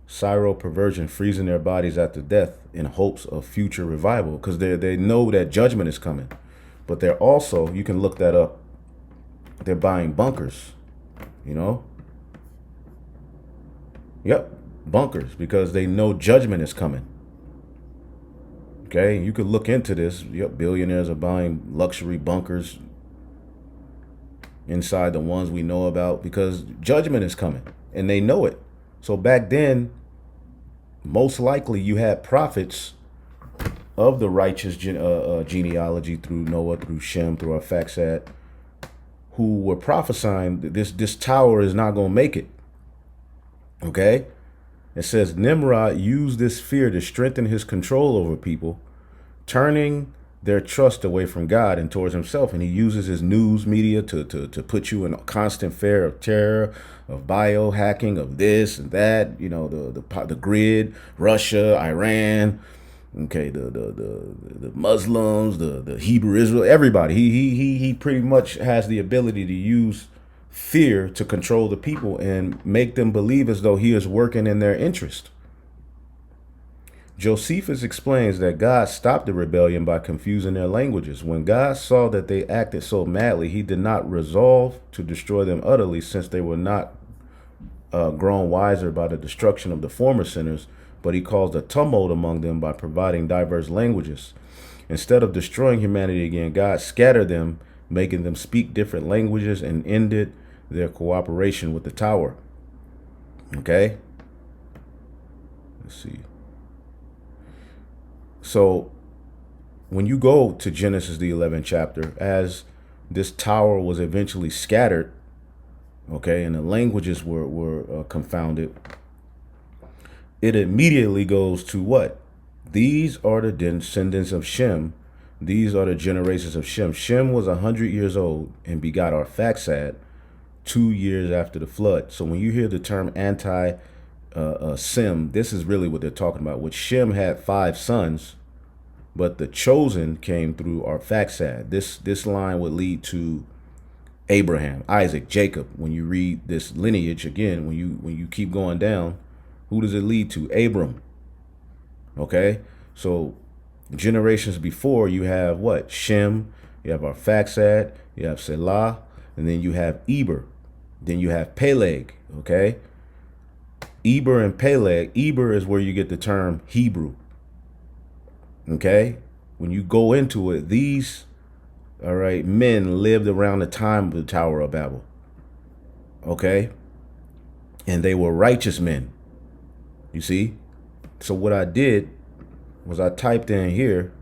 cyroperversion, freezing their bodies after death in hopes of future revival, because they know that judgment is coming. But they're also, you can look that up, they're buying bunkers, you know? Yep, bunkers, because they know judgment is coming. Okay, you could look into this. Yep, billionaires are buying luxury bunkers inside the ones we know about, because judgment is coming and they know it. So back then, most likely you had prophets of the righteous genealogy through Noah, through Shem, through Arphaxad, who were prophesying that this tower is not going to make it. Okay? It says Nimrod used this fear to strengthen his control over people, turning their trust away from God and towards himself. And he uses his news media to put you in a constant fear of terror, of biohacking, of this and that, you know, the grid, Russia, Iran, okay, the Muslims, the Hebrew Israel, everybody. He pretty much has the ability to use fear to control the people and make them believe as though he is working in their interest. Josephus explains that God stopped the rebellion by confusing their languages. When God saw that they acted so madly, he did not resolve to destroy them utterly, since they were not grown wiser by the destruction of the former sinners, but he caused a tumult among them by providing diverse languages. Instead of destroying humanity again, God scattered them, making them speak different languages, and ended their cooperation with the tower. Okay? Let's see. So when you go to Genesis, the 11th chapter, as this tower was eventually scattered, okay, and the languages were confounded, it immediately goes to what? These are the descendants of Shem. These are the generations of Shem. Shem was 100 years old and begot Arphaxad 2 years after the flood. So when you hear the term Sem, this is really what they're talking about. Which Shem had 5 sons, but the chosen came through Arphaxad. This line would lead to Abraham, Isaac, Jacob. When you read this lineage again, when you keep going down, who does it lead to? Abram. Okay, so generations before, you have what? Shem, you have Arphaxad, you have Selah, and then you have Eber, then you have Peleg. Okay, Eber and Peleg. Eber is where you get the term Hebrew. Okay, when you go into it, these, all right, men lived around the time of the Tower of Babel. Okay, and they were righteous men. You see? So what I did was I typed in here,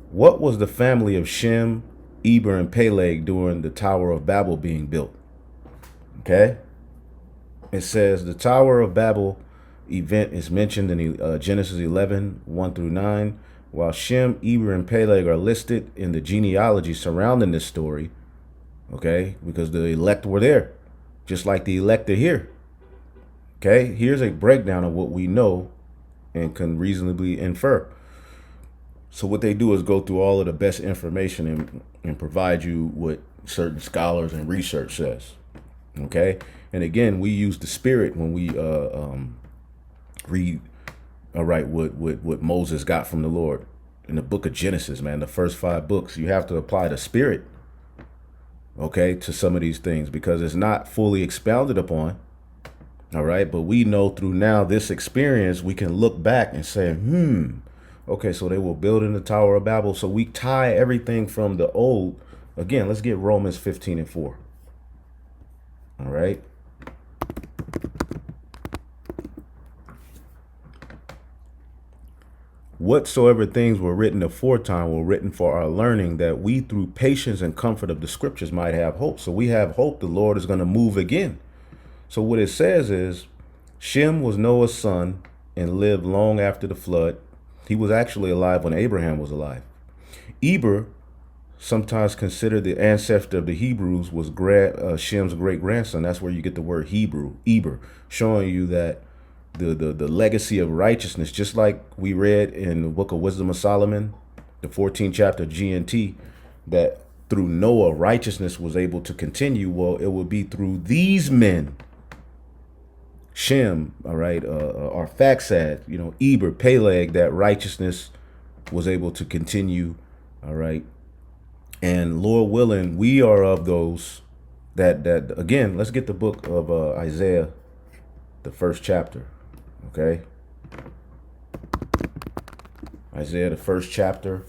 what was the family of Shem, Eber, and Peleg during the Tower of Babel being built? Okay? It says the Tower of Babel event is mentioned in Genesis 11, 1 through 9, while Shem, Eber, and Peleg are listed in the genealogy surrounding this story, okay, because the elect were there, just like the elect are here. Okay, here's a breakdown of what we know and can reasonably infer. So what they do is go through all of the best information and provide you what certain scholars and research says. Okay, and again, we use the spirit when we read, all right, what Moses got from the Lord. in the book of Genesis, man, the first 5 books. You have to apply the spirit, okay, to some of these things because it's not fully expounded upon. All right. But we know through now this experience, we can look back and say, okay, so they were building the Tower of Babel. So we tie everything from the old. Again, let's get Romans 15:4. All right. Whatsoever things were written aforetime were written for our learning, that we through patience and comfort of the scriptures might have hope. So we have hope the Lord is going to move again. So what it says is Shem was Noah's son and lived long after the flood. He was actually alive when Abraham was alive. Eber, sometimes considered the ancestor of the Hebrews, was Shem's great grandson. That's where you get the word Hebrew, Eber, showing you that the legacy of righteousness, just like we read in the book of Wisdom of Solomon, the 14th chapter, G&T, that through Noah, righteousness was able to continue. Well, it would be through these men, Shem, all right, Arphaxad, Eber, Peleg, that righteousness was able to continue, all right. And Lord willing, we are of those that again, let's get the book of Isaiah, the first chapter, okay? Isaiah, the first chapter.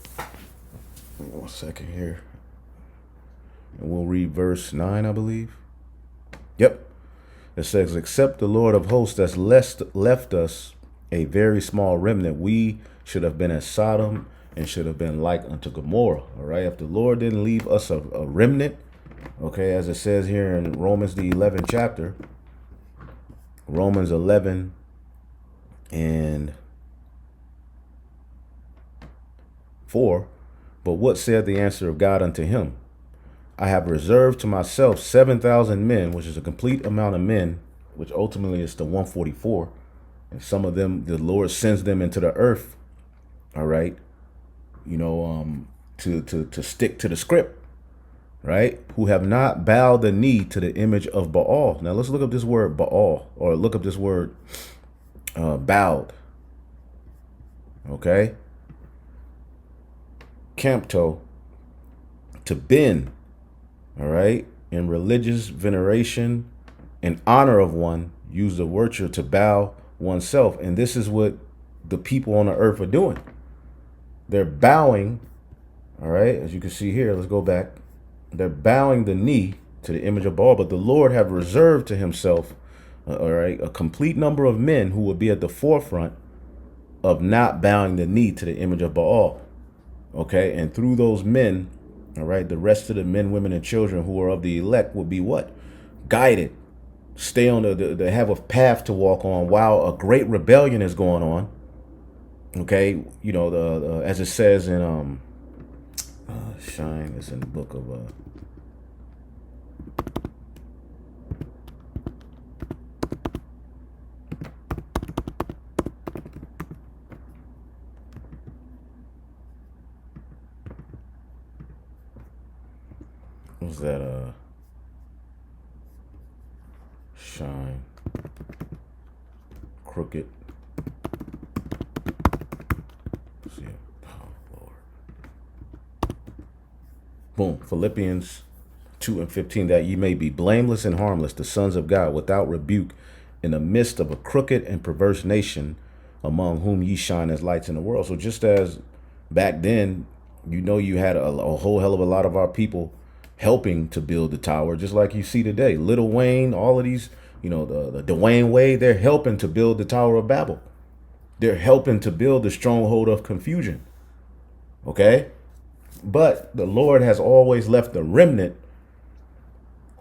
1 second here. And we'll read verse 9, I believe. Yep. It says, except the Lord of hosts has left us a very small remnant, we should have been as Sodom and should have been like unto Gomorrah. All right. If the Lord didn't leave us a remnant, okay, as it says here in Romans, the 11th chapter, Romans 11 and 4. But what said the answer of God unto him? I have reserved to myself 7,000 men, which is a complete amount of men, which ultimately is the 144. And some of them, the Lord sends them into the earth. All right. To stick to the script, right? Who have not bowed the knee to the image of Baal. Now let's look up this word Baal, or look up this word bowed. Okay. Campto, to bend. All right. In religious veneration and honor of one, use the virtue to bow oneself. And this is what the people on the earth are doing. They're bowing. All right. As you can see here, let's go back. They're bowing the knee to the image of Baal, but the Lord have reserved to himself, all right, a complete number of men who will be at the forefront of not bowing the knee to the image of Baal. Okay. And through those men, all right, the rest of the men, women, and children who are of the elect will be what? Guided. Stay on they have a path to walk on while a great rebellion is going on. Okay. As it says in Shine, it's in the book of what's that Shine, crooked. See it. Oh Lord. Boom. Philippians 2:15, that ye may be blameless and harmless, the sons of God, without rebuke, in the midst of a crooked and perverse nation, among whom ye shine as lights in the world. So just as back then, you had a whole hell of a lot of our people helping to build the tower, just like you see today. Lil Wayne, all of these, the Dwayne Wade, they're helping to build the Tower of Babel. They're helping to build the stronghold of confusion. Okay? But the Lord has always left the remnant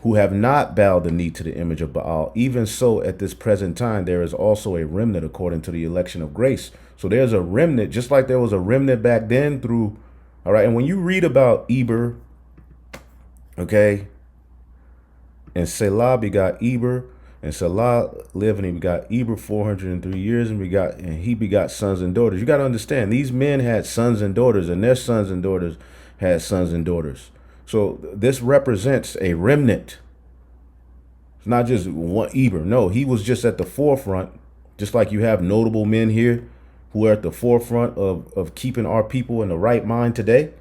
who have not bowed the knee to the image of Baal. Even so, at this present time, there is also a remnant according to the election of grace. So there's a remnant, just like there was a remnant back then through, all right. And when you read about Eber, okay, and Selah begot Eber, and Selah lived and he begot Eber 403 years, and he begot sons and daughters. You got to understand, these men had sons and daughters, and their sons and daughters had sons and daughters. So this represents a remnant. It's not just one Eber. No, he was just at the forefront, just like you have notable men here who are at the forefront of keeping our people in the right mind today?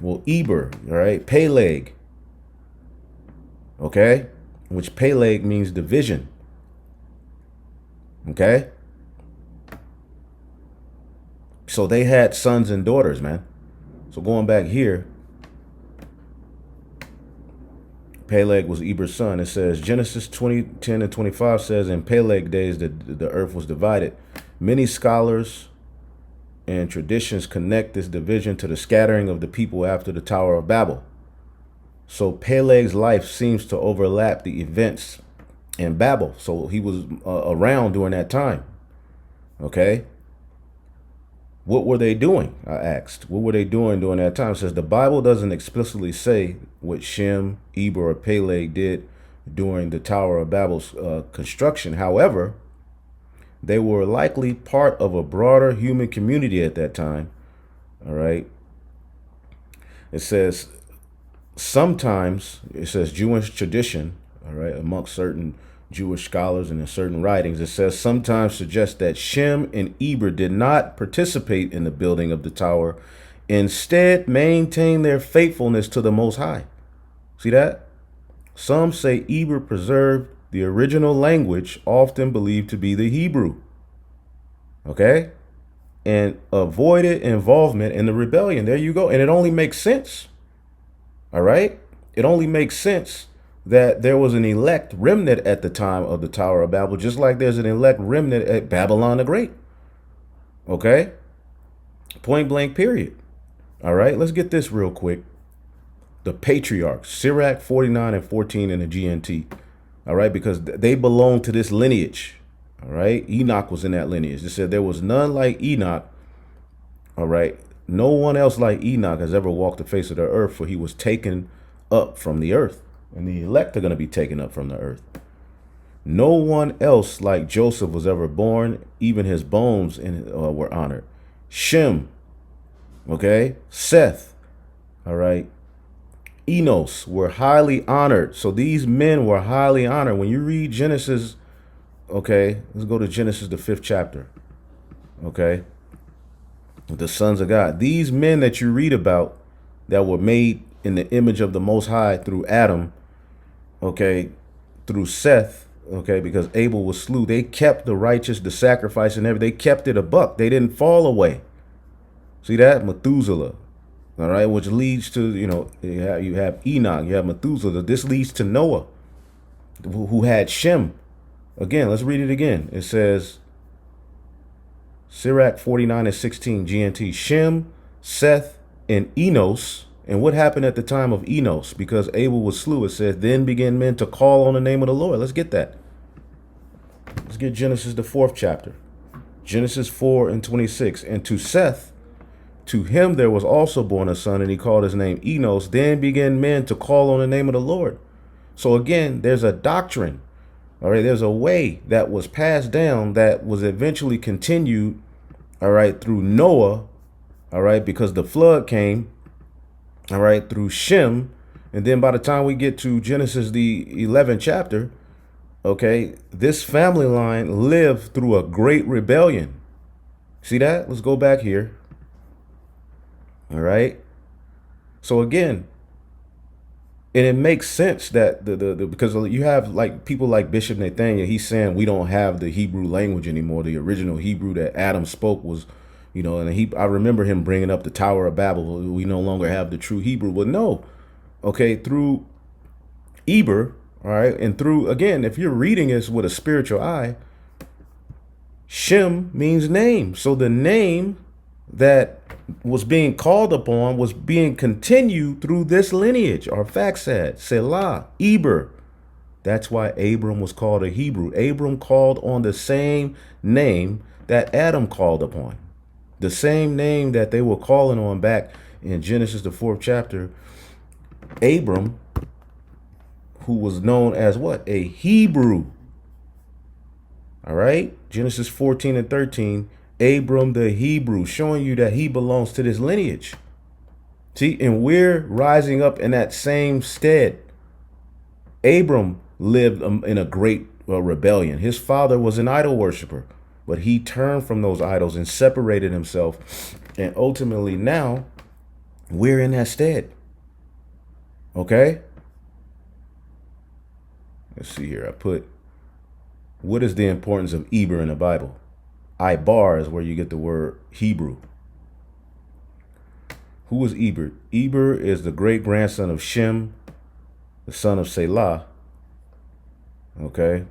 Well, Eber, all right, Peleg, okay, which Peleg means division, okay? So they had sons and daughters, man. So going back here, Peleg was Eber's son. It says Genesis 20:10 and 25 says, in Peleg days the earth was divided. Many scholars and traditions connect this division to the scattering of the people after the Tower of Babel. So Peleg's life seems to overlap the events in Babel. So he was around during that time. Okay. What were they doing? I asked. What were they doing during that time? It says the Bible doesn't explicitly say what Shem, Eber, or Peleg did during the Tower of Babel's construction. However, they were likely part of a broader human community at that time. All right. It says sometimes, it says Jewish tradition, all right, amongst certain Jewish scholars and in certain writings, it says sometimes suggests that Shem and Eber did not participate in the building of the tower, instead maintain their faithfulness to the Most High. See that? Some say Eber preserved the original language, often believed to be the Hebrew, okay, and avoided involvement in the rebellion. There you go. And it only makes sense. All right. It only makes sense that there was an elect remnant at the time of the Tower of Babel, just like there's an elect remnant at Babylon the Great. Okay. Point blank, period. All right. Let's get this real quick. The patriarchs, Sirach 49 and 14 in the GNT. All right. Because they belong to this lineage. All right. Enoch was in that lineage. It said there was none like Enoch. All right. No one else like Enoch has ever walked the face of the earth, for he was taken up from the earth. And the elect are going to be taken up from the earth. No one else like Joseph was ever born. Even his bones were honored. Shem. Okay. Seth. All right. Enos were highly honored. So these men were highly honored. When you read Genesis, okay, let's go to Genesis, the 5th chapter. Okay. The sons of God. These men that you read about that were made in the image of the Most High through Adam, okay, through Seth, okay, because Abel was slew. They kept the righteous, the sacrifice and everything. They kept it a buck. They didn't fall away. See that? Methuselah. All right, which leads to, you have Enoch, you have Methuselah. This leads to Noah, who had Shem. Again, let's read it again. It says, Sirach 49 and 16 GNT, Shem, Seth, and Enos. And what happened at the time of Enos? Because Abel was slew, it says, then began men to call on the name of the Lord. Let's get that. Let's get Genesis, the 4th chapter. Genesis 4 and 26. And to Seth, to him there was also born a son, and he called his name Enos. Then began men to call on the name of the Lord. So again, there's a doctrine. All right, there's a way that was passed down that was eventually continued, all right, through Noah, all right, because the flood came, all right, through Shem. And then by the time we get to Genesis, the 11th chapter, okay, this family line lived through a great rebellion. See that? Let's go back here. All right. So again, and it makes sense that because you have like people like Bishop Nathaniel, he's saying we don't have the Hebrew language anymore. The original Hebrew that Adam spoke was, and I remember him bringing up the Tower of Babel. We no longer have the true Hebrew. But no, okay, through Eber, all right, and through, again, if you're reading this with a spiritual eye, Shem means name. So the name that was being called upon was being continued through this lineage, or Faxad, Selah, Eber. That's why Abram was called a Hebrew. Abram called on the same name that Adam called upon. The same name that they were calling on back in Genesis, the 4th chapter. Abram, who was known as what? A Hebrew. All right. Genesis 14 and 13. Abram the Hebrew, showing you that he belongs to this lineage. See, and we're rising up in that same stead. Abram lived in a great rebellion. His father was an idol worshiper. But he turned from those idols and separated himself. And ultimately now we're in that stead. Okay? Let's see here. I put, what is the importance of Eber in the Bible? Ibar is where you get the word Hebrew. Who was Eber? Eber is the great grandson of Shem, the son of Selah. Okay.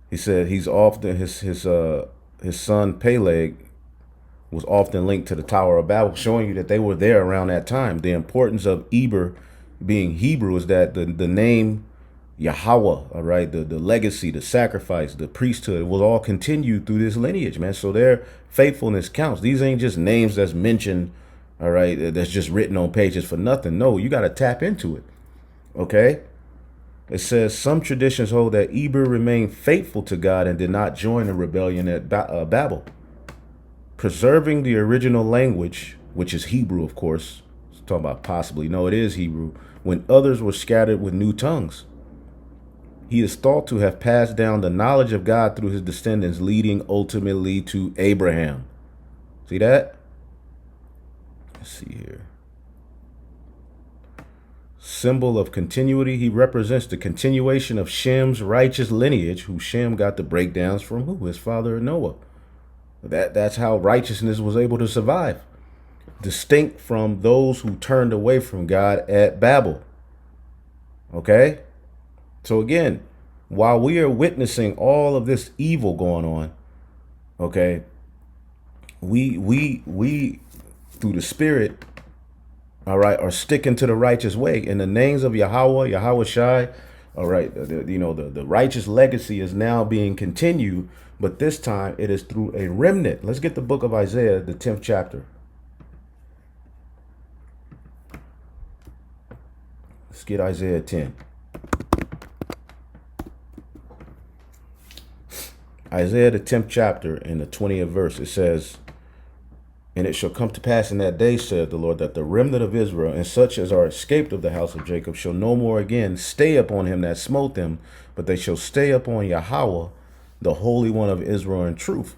He said he's often his son Peleg was often linked to the Tower of Babel, showing you that they were there around that time. The importance of Eber being Hebrew is that the name Yahweh, all right, the legacy, the sacrifice, the priesthood was all continued through this lineage, man. So their faithfulness counts. These ain't just names that's mentioned, all right, that's just written on pages for nothing. No, you got to tap into it. Okay. It says some traditions hold that Eber remained faithful to God and did not join the rebellion at Babel. Preserving the original language, which is Hebrew, of course. It's talking about possibly. No, it is Hebrew. When others were scattered with new tongues. He is thought to have passed down the knowledge of God through his descendants, leading ultimately to Abraham. See that? Let's see here. Symbol of continuity. He represents the continuation of Shem's righteous lineage, who Shem got the breakdowns from who? His father Noah. That's how righteousness was able to survive. Distinct from those who turned away from God at Babel. Okay? So again, while we are witnessing all of this evil going on, okay, we through the Spirit, all right, are sticking to the righteous way. In the names of Yahweh, Yahweh Shai, all right, the righteous legacy is now being continued, but this time it is through a remnant. Let's get the book of Isaiah, the 10th chapter. Let's get Isaiah 10. Isaiah, the 10th chapter, in the 20th verse, it says, "And it shall come to pass in that day, saith the Lord, that the remnant of Israel, and such as are escaped of the house of Jacob, shall no more again stay upon him that smote them, but they shall stay upon Yahweh, the Holy One of Israel, in truth."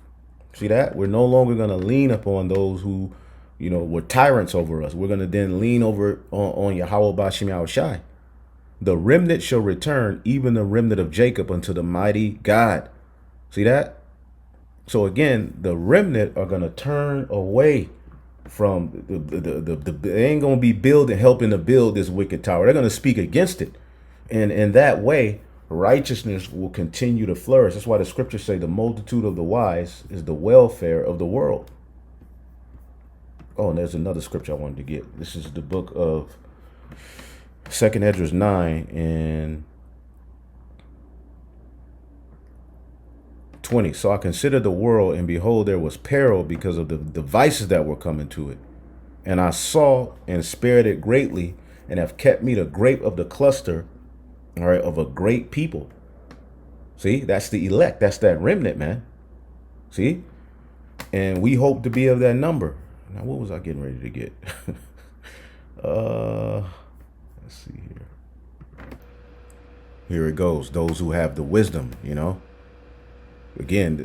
See that? We're no longer going to lean upon those who, were tyrants over us. We're going to then lean over on Yahweh Bashim Yahushai. The remnant shall return, even the remnant of Jacob, unto the mighty God. See that? So again, the remnant are going to turn away from they ain't going to be helping to build this wicked tower. They're going to speak against it. And in that way, righteousness will continue to flourish. That's why the scriptures say the multitude of the wise is the welfare of the world. Oh, and there's another scripture I wanted to get. This is the book of 2nd Esdras 9 and 20. "So I considered the world, and behold, there was peril because of the devices that were coming to it. And I saw and spared it greatly, and have kept me the grape of the cluster, all right, of a great people." See, that's the elect. That's that remnant, man. See? And we hope to be of that number. Now, what was I getting ready to get? Let's see here. Here it goes. Those who have the wisdom, Again,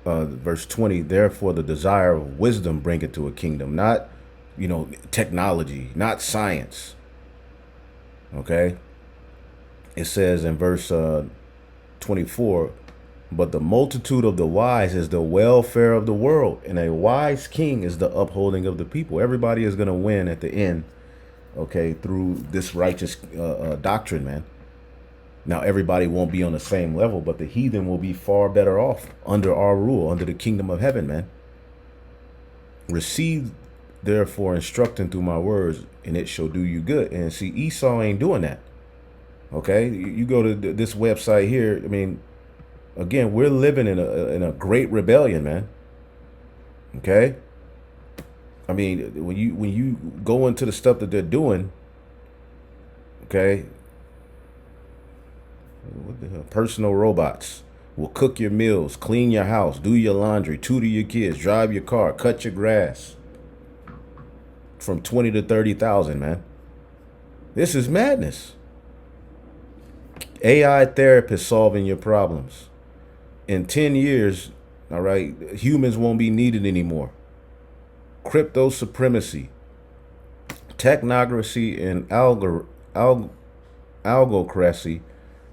verse 20, "Therefore the desire of wisdom bringeth to a kingdom," not, technology, not science. Okay. It says in verse 24, "But the multitude of the wise is the welfare of the world, and a wise king is the upholding of the people." Everybody is going to win at the end, okay, through this righteous doctrine, man. Now, everybody won't be on the same level, but the heathen will be far better off under our rule, under the kingdom of heaven, man. "Receive, therefore, instruction through my words, and it shall do you good." And see, Esau ain't doing that. Okay? You go to this website here. I mean, again, we're living in a great rebellion, man. Okay? I mean, when you go into the stuff that they're doing, okay, what the hell? Personal robots will cook your meals, clean your house, do your laundry, tutor your kids, drive your car, cut your grass. From 20 to 30,000, man. This is madness. AI therapists solving your problems. In 10 years, all right, humans won't be needed anymore. Crypto supremacy, technocracy, and algocracy,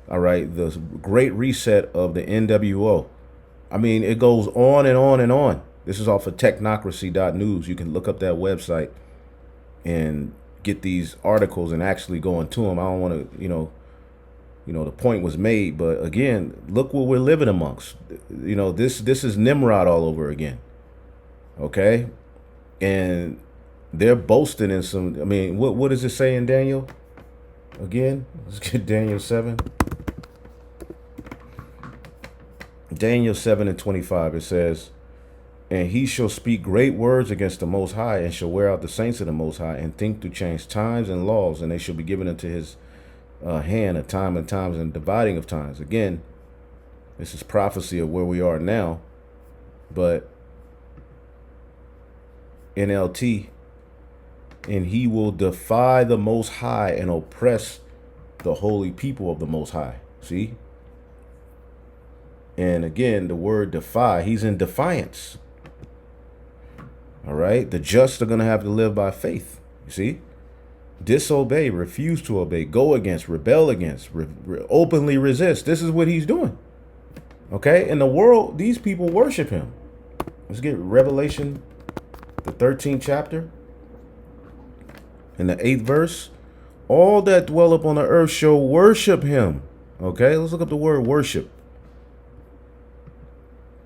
all right, the great reset of the NWO. I mean, it goes on and on and on. This is off of technocracy.news. You can look up that website and get these articles and actually go into them. I don't want to, the point was made, but again, look what we're living amongst. This is Nimrod all over again. Okay? And they're boasting in some, I mean, what does it say in Daniel? Again, let's get Daniel 7. Daniel 7:25, it says, and he shall speak great words against the Most High, and shall wear out the saints of the Most High, and think to change times and laws, and they shall be given unto his hand a time and times and dividing of times. Again, this is prophecy of where we are now, but NLT, and he will defy the Most High and oppress the holy people of the Most High. See? And again, the word defy, he's in defiance. All right? The just are going to have to live by faith. You see? Disobey, refuse to obey, go against, rebel against, openly resist. This is what he's doing. Okay? In the world, these people worship him. Let's get Revelation, the 13th chapter. In the 8th verse. All that dwell upon the earth shall worship him. Okay? Let's look up the word worship.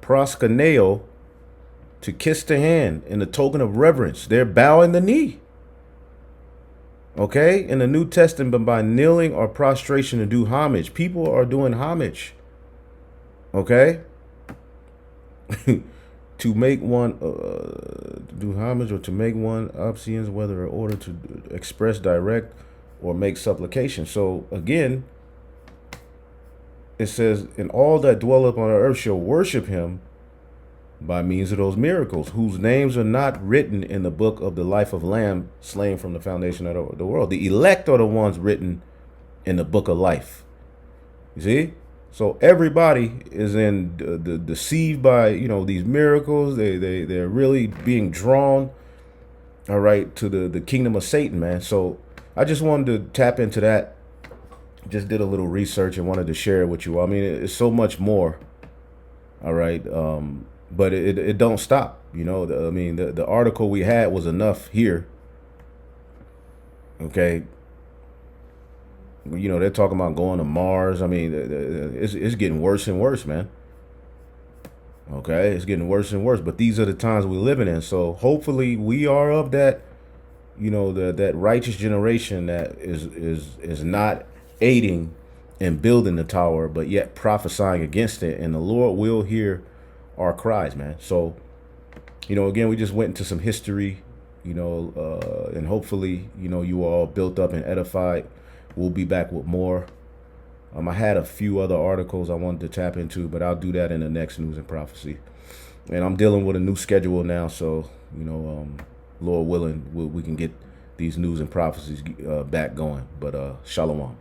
Proskuneo, to kiss the hand in the token of reverence. They're bowing the knee. Okay? In the New Testament, by kneeling or prostration to do homage. People are doing homage. Okay? To make one do homage, or to make one obsequious, whether in order to express direct or make supplication. So again, it says, and all that dwell upon the earth shall worship him by means of those miracles, whose names are not written in the book of the life of Lamb slain from the foundation of the world. The elect are the ones written in the book of life. You see? So everybody is deceived by, these miracles. They're really being drawn, all right, to the kingdom of Satan, man. So I just wanted to tap into that. Just did a little research and wanted to share it with you. I mean, it's so much more. All right. But it don't stop. The article we had was enough here. Okay. They're talking about going to Mars. I mean, it's getting worse and worse, man. Okay. It's getting worse and worse. But these are the times we're living in. So hopefully we are of that, that righteous generation that is not aiding and building the tower, but yet prophesying against it, and the Lord will hear our cries, man. So, again, we just went into some history, and hopefully, you all built up and edified. We'll be back with more. I had a few other articles I wanted to tap into, but I'll do that in the next News and Prophecy. And I'm dealing with a new schedule now, so, Lord willing, we can get these News and Prophecies back going. But shalom.